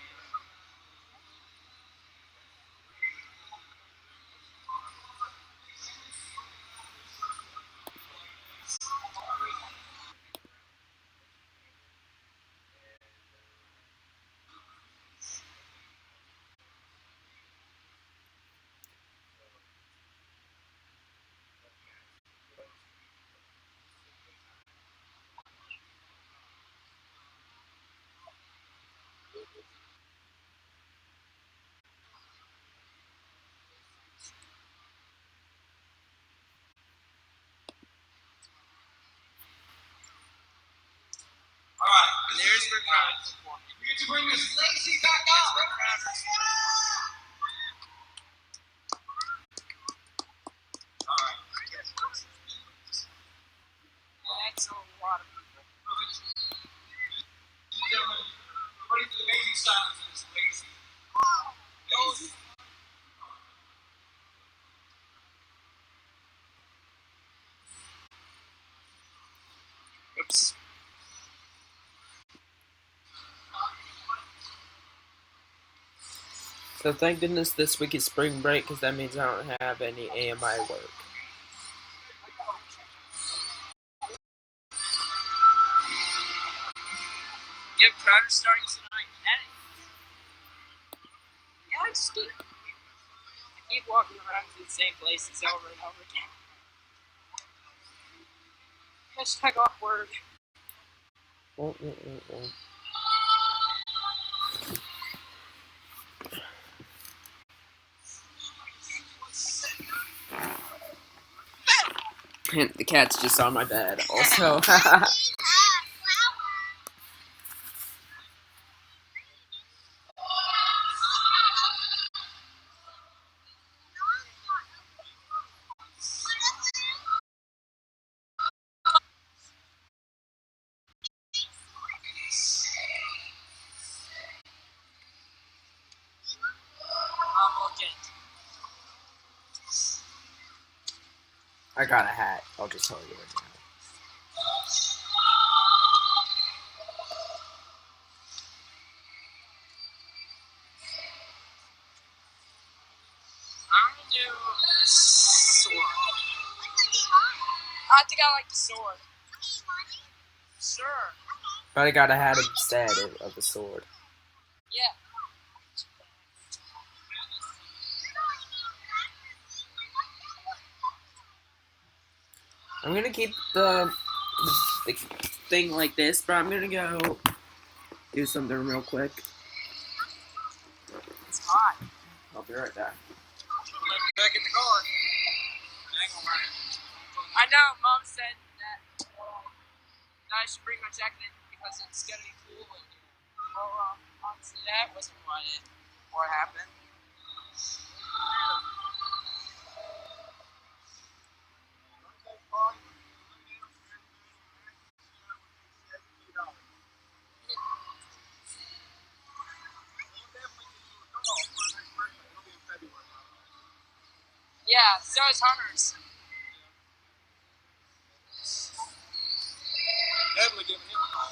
Speaker 3: Rick Crowder's performance.
Speaker 2: We get to bring Miss Lacey back up.
Speaker 3: Rick Crowder's.
Speaker 2: All right.
Speaker 3: That's a lot of people.
Speaker 2: Gentlemen, ready for the amazing silence of Miss Lacey. Lacey.
Speaker 3: Oops.
Speaker 1: So thank goodness this week is spring break, because that means I don't have any AMI work.
Speaker 3: Yep, Crowder's starting tonight. Yeah, I just keep walking around to the same places over and over again. Hashtag awkward.
Speaker 1: And the cat's just on my bed, also.
Speaker 3: I'm looking.
Speaker 1: I got a hat. I'll just tell you right now.
Speaker 3: I'm gonna do a sword. I think I like the sword. Sure.
Speaker 1: But I got a hat instead of the sword.
Speaker 3: Yeah.
Speaker 1: I'm gonna keep the thing like this, but I'm gonna go do something real quick.
Speaker 3: It's hot.
Speaker 1: I'll be right back.
Speaker 2: Back in the car. Hang on, Ryan.
Speaker 3: I know, Mom said that I should bring my jacket in because it's gonna be cool in here. Well, honestly, that wasn't what happened. Yeah, so is Hunter's.
Speaker 2: Definitely giving him a call.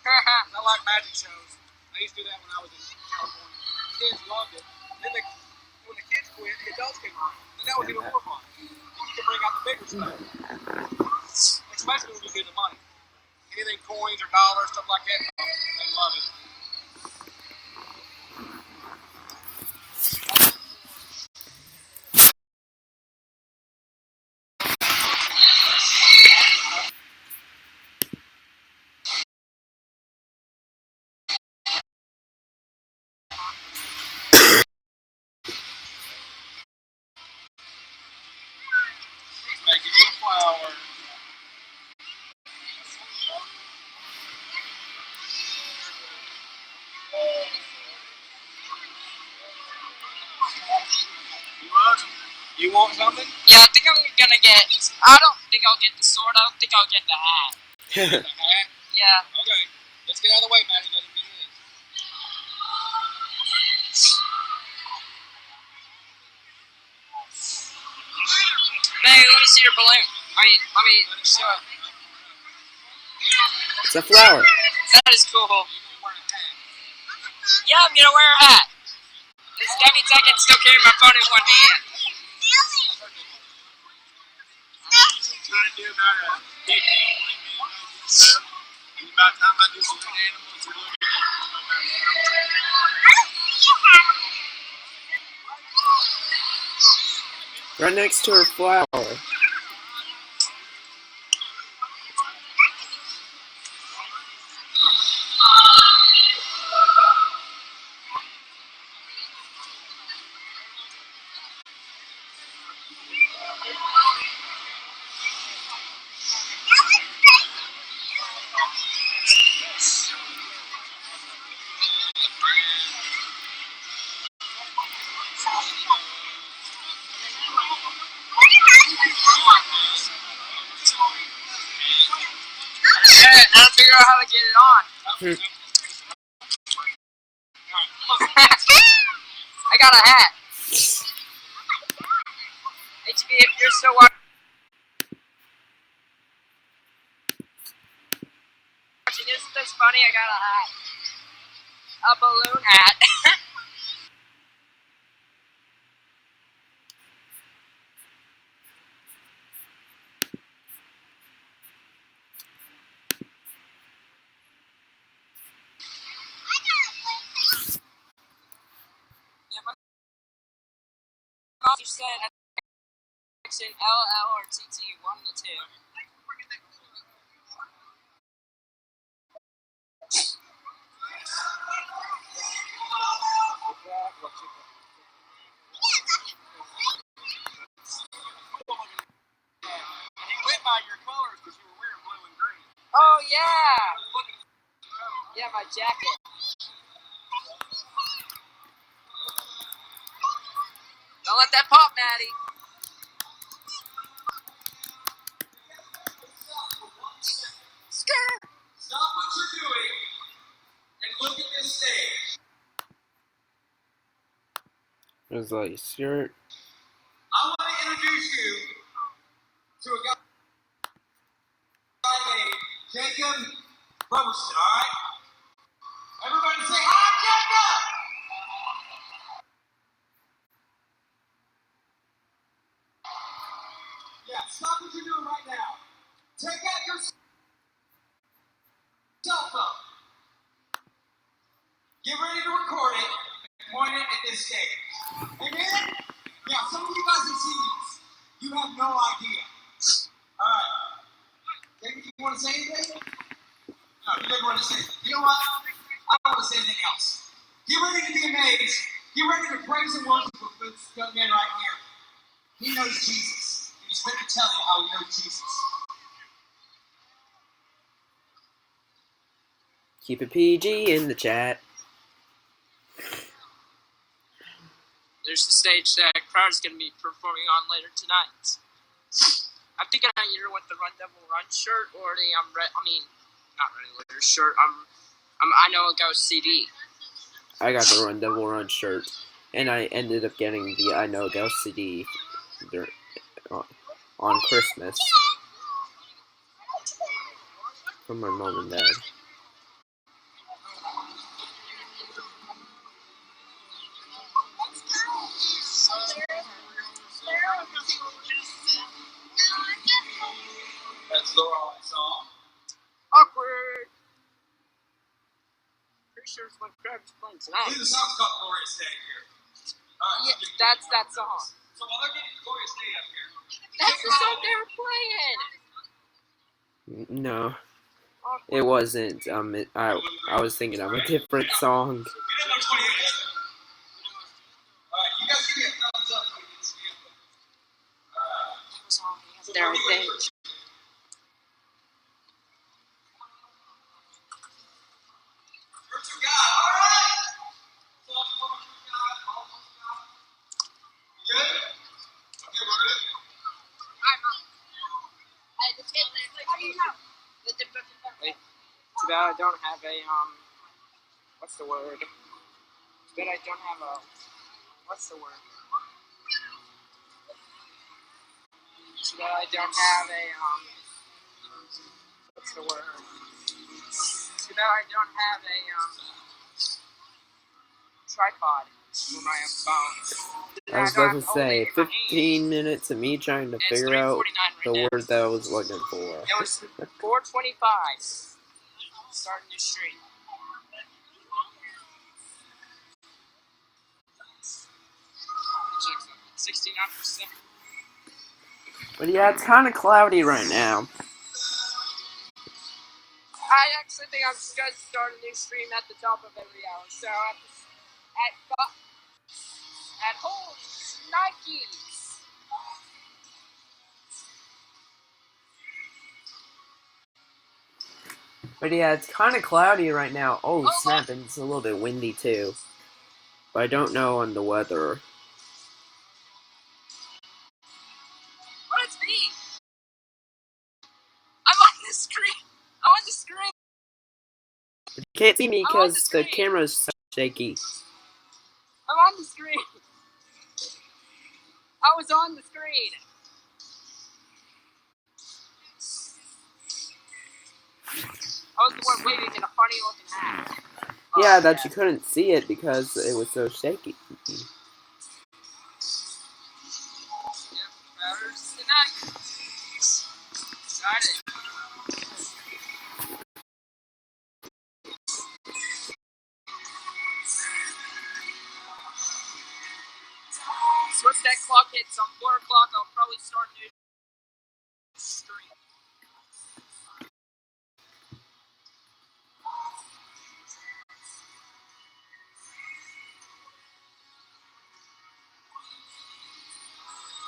Speaker 2: I like magic shows. I used to do that when I was in California. Kids loved it. Then when the kids quit, the adults came on. And that was even more fun. You can bring out the bigger stuff. Especially when you do the money. Anything coins or dollars, stuff like that, they love it. Making you a flower. You want something?
Speaker 3: Yeah, I think I'm gonna get. I don't think I'll get the sword. I don't think I'll get the hat.
Speaker 2: The hat?
Speaker 3: Yeah.
Speaker 2: Okay. Let's get out of the way, Maddie. Let him get in.
Speaker 3: Hey, let me see your balloon. Let me show it.
Speaker 1: It's a flower.
Speaker 3: That is cool. Yeah, I'm gonna wear a hat. That means I can still carry my phone in one hand.
Speaker 2: Trying to do about a 15, 20 minute show. And by the time I do some animals, you're looking at
Speaker 1: Right next to her flower.
Speaker 3: Now to figure out how to get it on. I got a hat. HB, if you're still watching, isn't this funny? I got a hat. A balloon hat. You said section LL or TT, 1 to 2. Oh yeah! Yeah, my jacket. Don't let that pop, Maddie. Skirt.
Speaker 2: Stop what you're doing and look at this stage.
Speaker 1: It was like, skirt.
Speaker 2: I want to introduce you to a guy named Jacob Robertson, all right? Everybody say, hi, Jacob! Yeah, stop what you're doing right now. Take out your cell phone. Get ready to record it and point it at this stage. Amen? Yeah, some of you guys have seen this. You have no idea. All right. Jacob, you want to say anything? No, you didn't want to say anything. You know what? I don't want to say anything else. Get ready to be amazed. Get ready to praise and worship with this young man right here. He knows Jesus. And he's ready to tell you how he knows Jesus.
Speaker 1: Keep it PG in the chat.
Speaker 3: There's the stage that Crowder's going to be performing on later tonight. I'm thinking I either want the Run Devil Run shirt or the not Ready Later shirt. I Know a Ghost CD.
Speaker 1: I got the Run Devil Run shirt, and I ended up getting the I Know a Ghost CD on Christmas from my mom and dad.
Speaker 2: That's the wrong song.
Speaker 3: Awkward. Pretty sure it's what Crowder's playing
Speaker 2: I
Speaker 3: tonight.
Speaker 2: believe the song's called Glorious Day here. All right,
Speaker 3: Yeah, that's that song.
Speaker 2: So while they're getting Glorious Day up here,
Speaker 3: That's the song they were playing.
Speaker 1: No, it wasn't. I was thinking of a different song.
Speaker 2: you didn't know 28 yet. All right, you guys give me a thumbs up when you can see it. So
Speaker 3: There, I
Speaker 2: what do you
Speaker 3: think.
Speaker 2: think? Church of God, all right. So, Church of God, all Church of God. You good? Okay, we're good.
Speaker 3: Wait, too bad I don't have a, what's the word? Too bad I don't have a, what's the word? Too bad I don't have a, what's the word? Too bad I don't have a, tripod for my phone.
Speaker 1: I was about to say, 15 minutes of me trying to figure out the word that I was looking for.
Speaker 3: It was 4:25. Starting the stream. Check 69%.
Speaker 1: But yeah, it's kind of cloudy right now.
Speaker 3: I actually think I'm just gonna start a new stream at the top of every hour. So at home, Nikes.
Speaker 1: But yeah, it's kind of cloudy right now. Oh snap, and it's a little bit windy too. But I don't know on the weather.
Speaker 3: What is me? I'm on the screen. I'm on the screen.
Speaker 1: You can't see me
Speaker 3: I'm on the
Speaker 1: because the
Speaker 3: screen.
Speaker 1: camera's so shaky.
Speaker 3: I'm on the screen. I was on the screen. I was the one waving in a funny looking hat.
Speaker 1: Yeah, that you couldn't see it because it was so shaky.
Speaker 3: Yep, Routers connect. Got it. So once that clock hits on 4 o'clock, I'll probably start a new stream.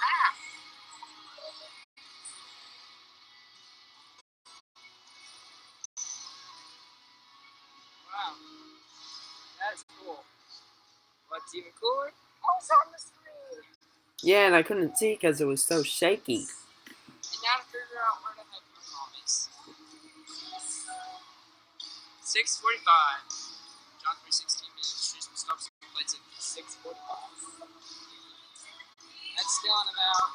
Speaker 3: Ah! Wow. That's cool. What's even cooler? I was on the screen.
Speaker 1: Yeah, and I couldn't see because it was so shaky.
Speaker 3: And now to figure out where the heck my mom is. 6:45. John 3:16 Ministries will stop plates at 6:45. That's still in about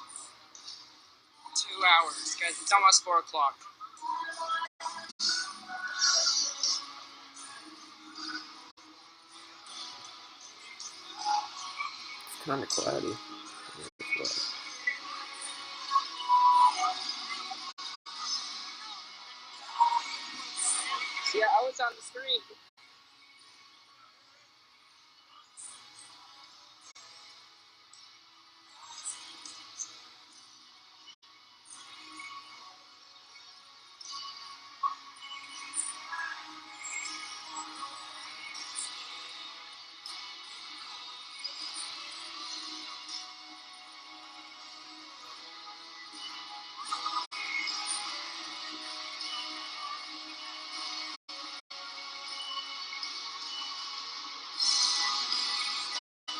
Speaker 3: 2 hours, guys. It's almost 4 o'clock.
Speaker 1: It's kind of cloudy.
Speaker 3: See, I was on the screen.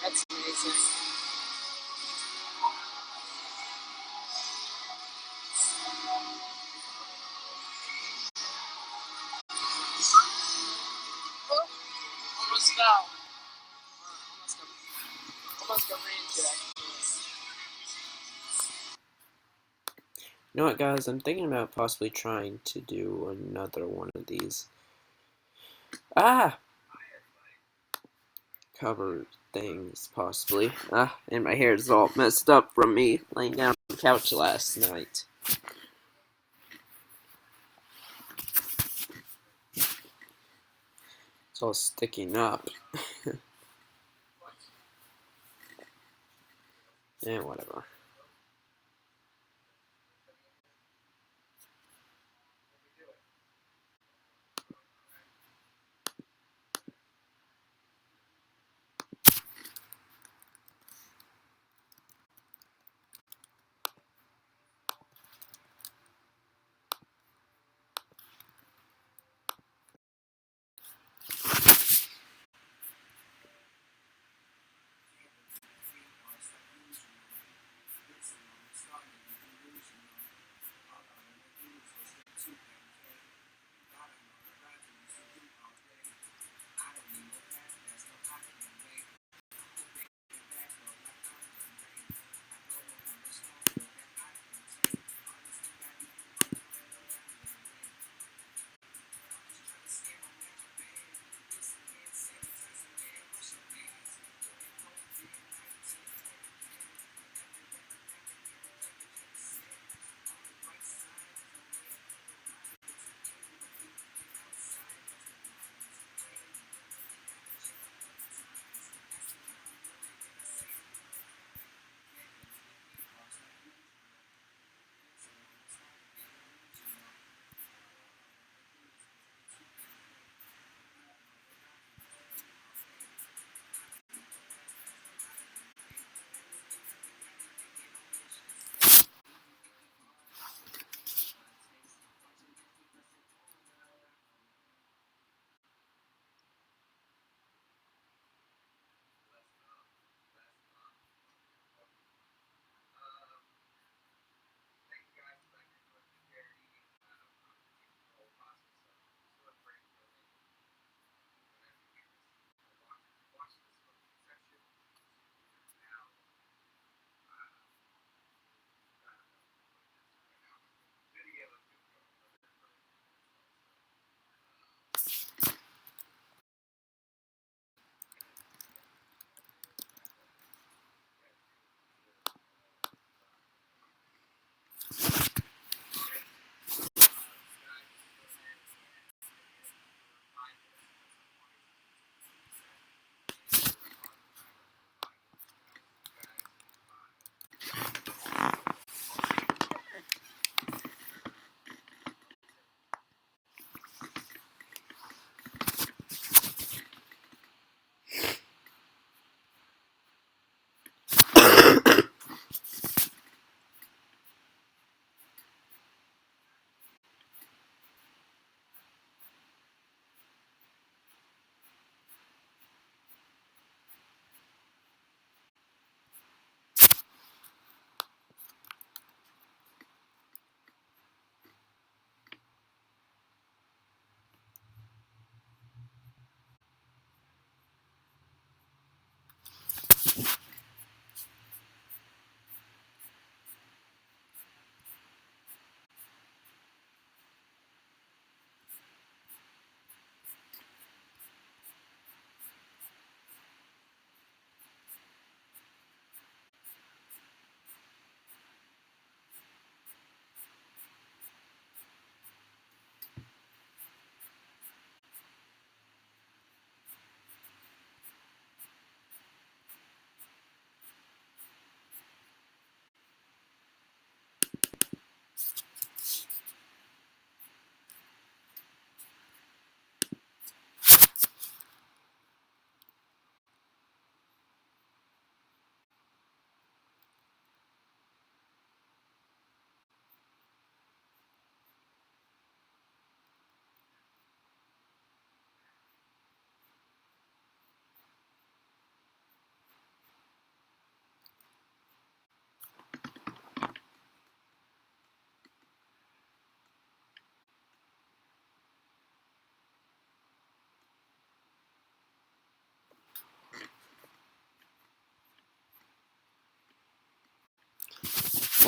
Speaker 3: That's amazing. Oh, almost fell. Almost got ran into that.
Speaker 1: You know what, guys? I'm thinking about possibly trying to do another one of these. Cover things, possibly. And my hair is all messed up from me laying down on the couch last night. It's all sticking up. Yeah, whatever.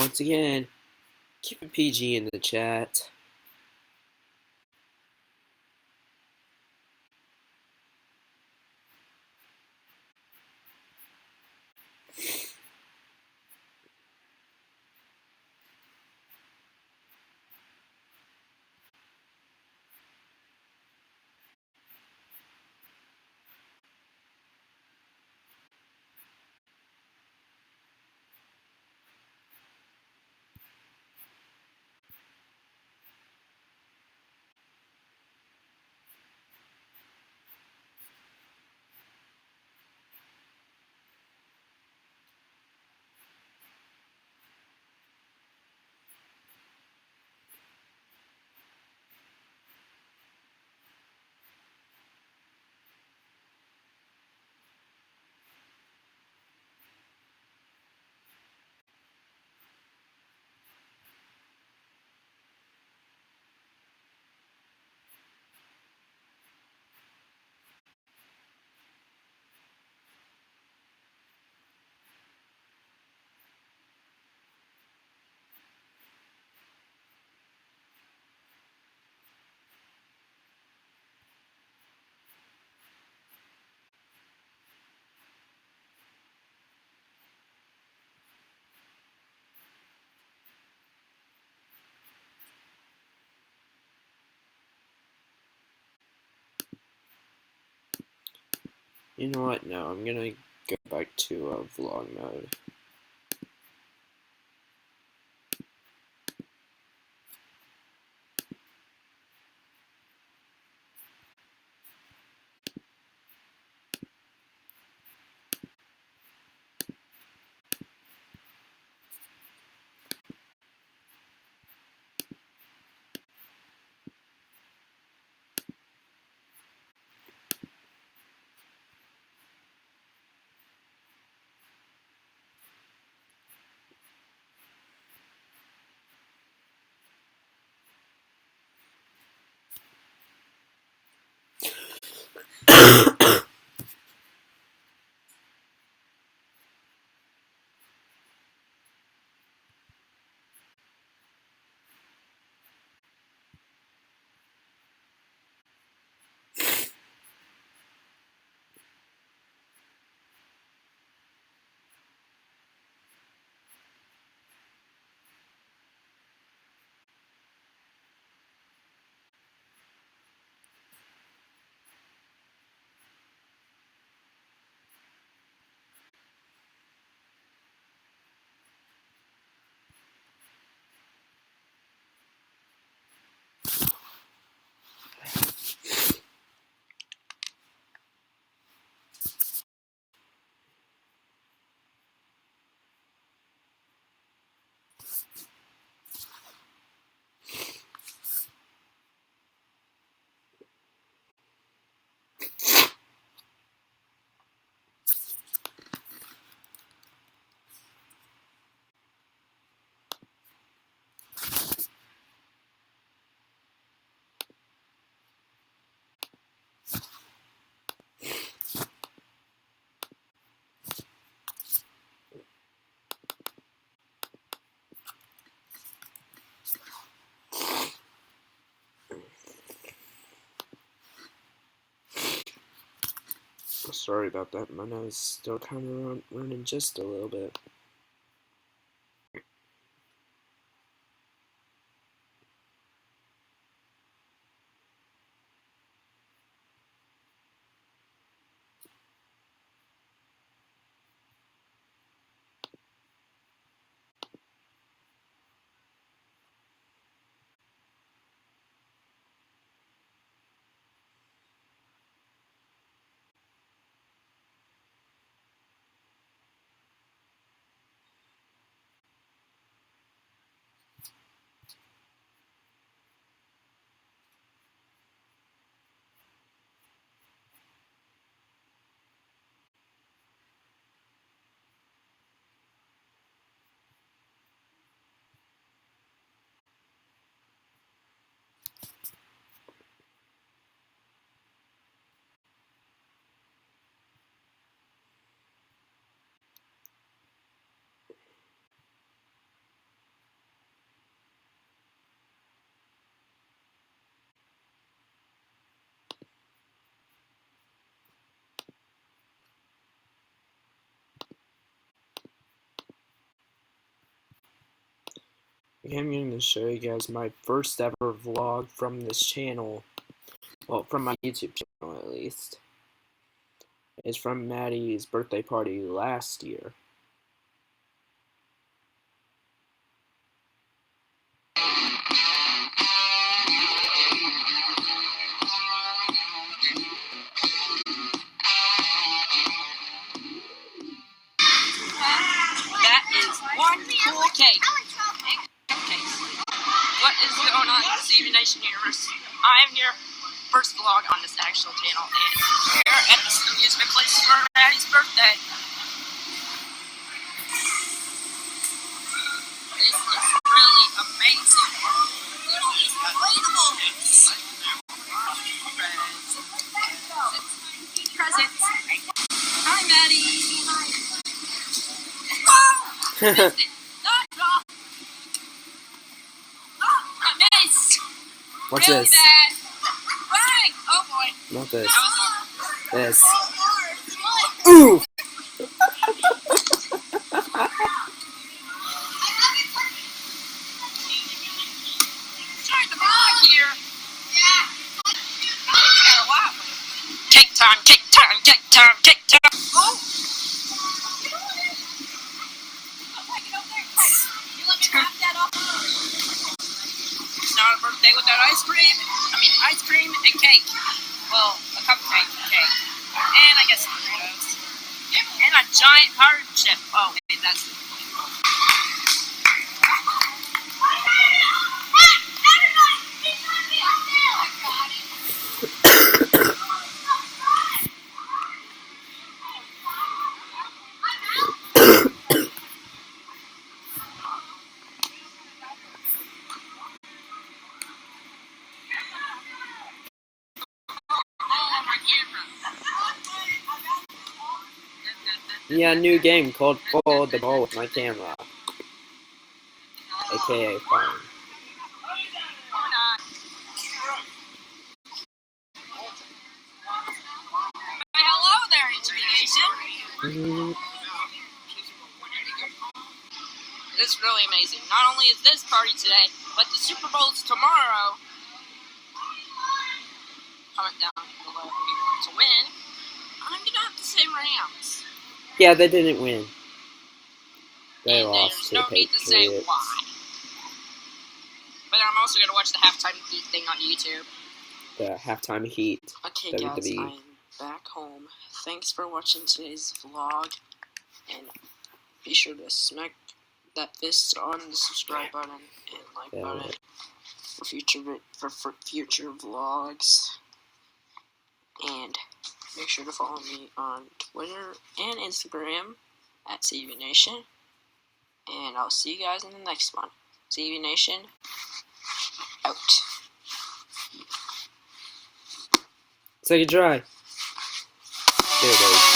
Speaker 1: once again, keep it PG in the chat. You know what? No, I'm gonna go back to vlog mode. Sorry about that, my nose is still kind of running just a little bit. Okay, I'm going to show you guys my first ever vlog from this channel. Well, from my YouTube channel at least. It's from Maddie's birthday party last year.
Speaker 3: That is one cool cake. Okay. What is going on in the CV Nation universe? I am your first vlog on this actual channel, and here at this amusement place for Maddie's birthday. This is really amazing. Presents. Hi, Maddie.
Speaker 1: What's
Speaker 3: really
Speaker 1: this?
Speaker 3: Bad. Bang! Oh boy.
Speaker 1: Not this.
Speaker 3: That was
Speaker 1: This. Ooh!
Speaker 3: Start the vlog here. Got a lot. Cake time, cake time, cake time, cake time. Oh! It's not a birthday without ice cream. I mean, ice cream and cake. Well, a cupcake and cake. And I guess some Doritos. And a giant hard chip. Oh, wait, that's the
Speaker 1: Yeah, new game called Follow the Ball with my camera. AKA Fine.
Speaker 3: Hello there, HB Nation. It's really amazing. Not only is this party today, but the Super Bowl's tomorrow. Comment down below who you want to win. I'm gonna have to say Rams.
Speaker 1: Yeah, they didn't win. They
Speaker 3: And
Speaker 1: lost
Speaker 3: there's
Speaker 1: to
Speaker 3: no
Speaker 1: the
Speaker 3: need to say
Speaker 1: Patriots.
Speaker 3: why. But I'm also gonna watch the halftime heat thing on YouTube.
Speaker 1: The halftime heat.
Speaker 3: Okay, guys,
Speaker 1: WWE.
Speaker 3: I'm back home. Thanks for watching today's vlog, and be sure to smack that fist on the subscribe button and like
Speaker 1: Yeah,
Speaker 3: button
Speaker 1: right.
Speaker 3: for future vlogs. And make sure to follow me on Twitter and Instagram at CV Nation. And I'll see you guys in the next one. CV Nation out.
Speaker 1: Second try. There it is.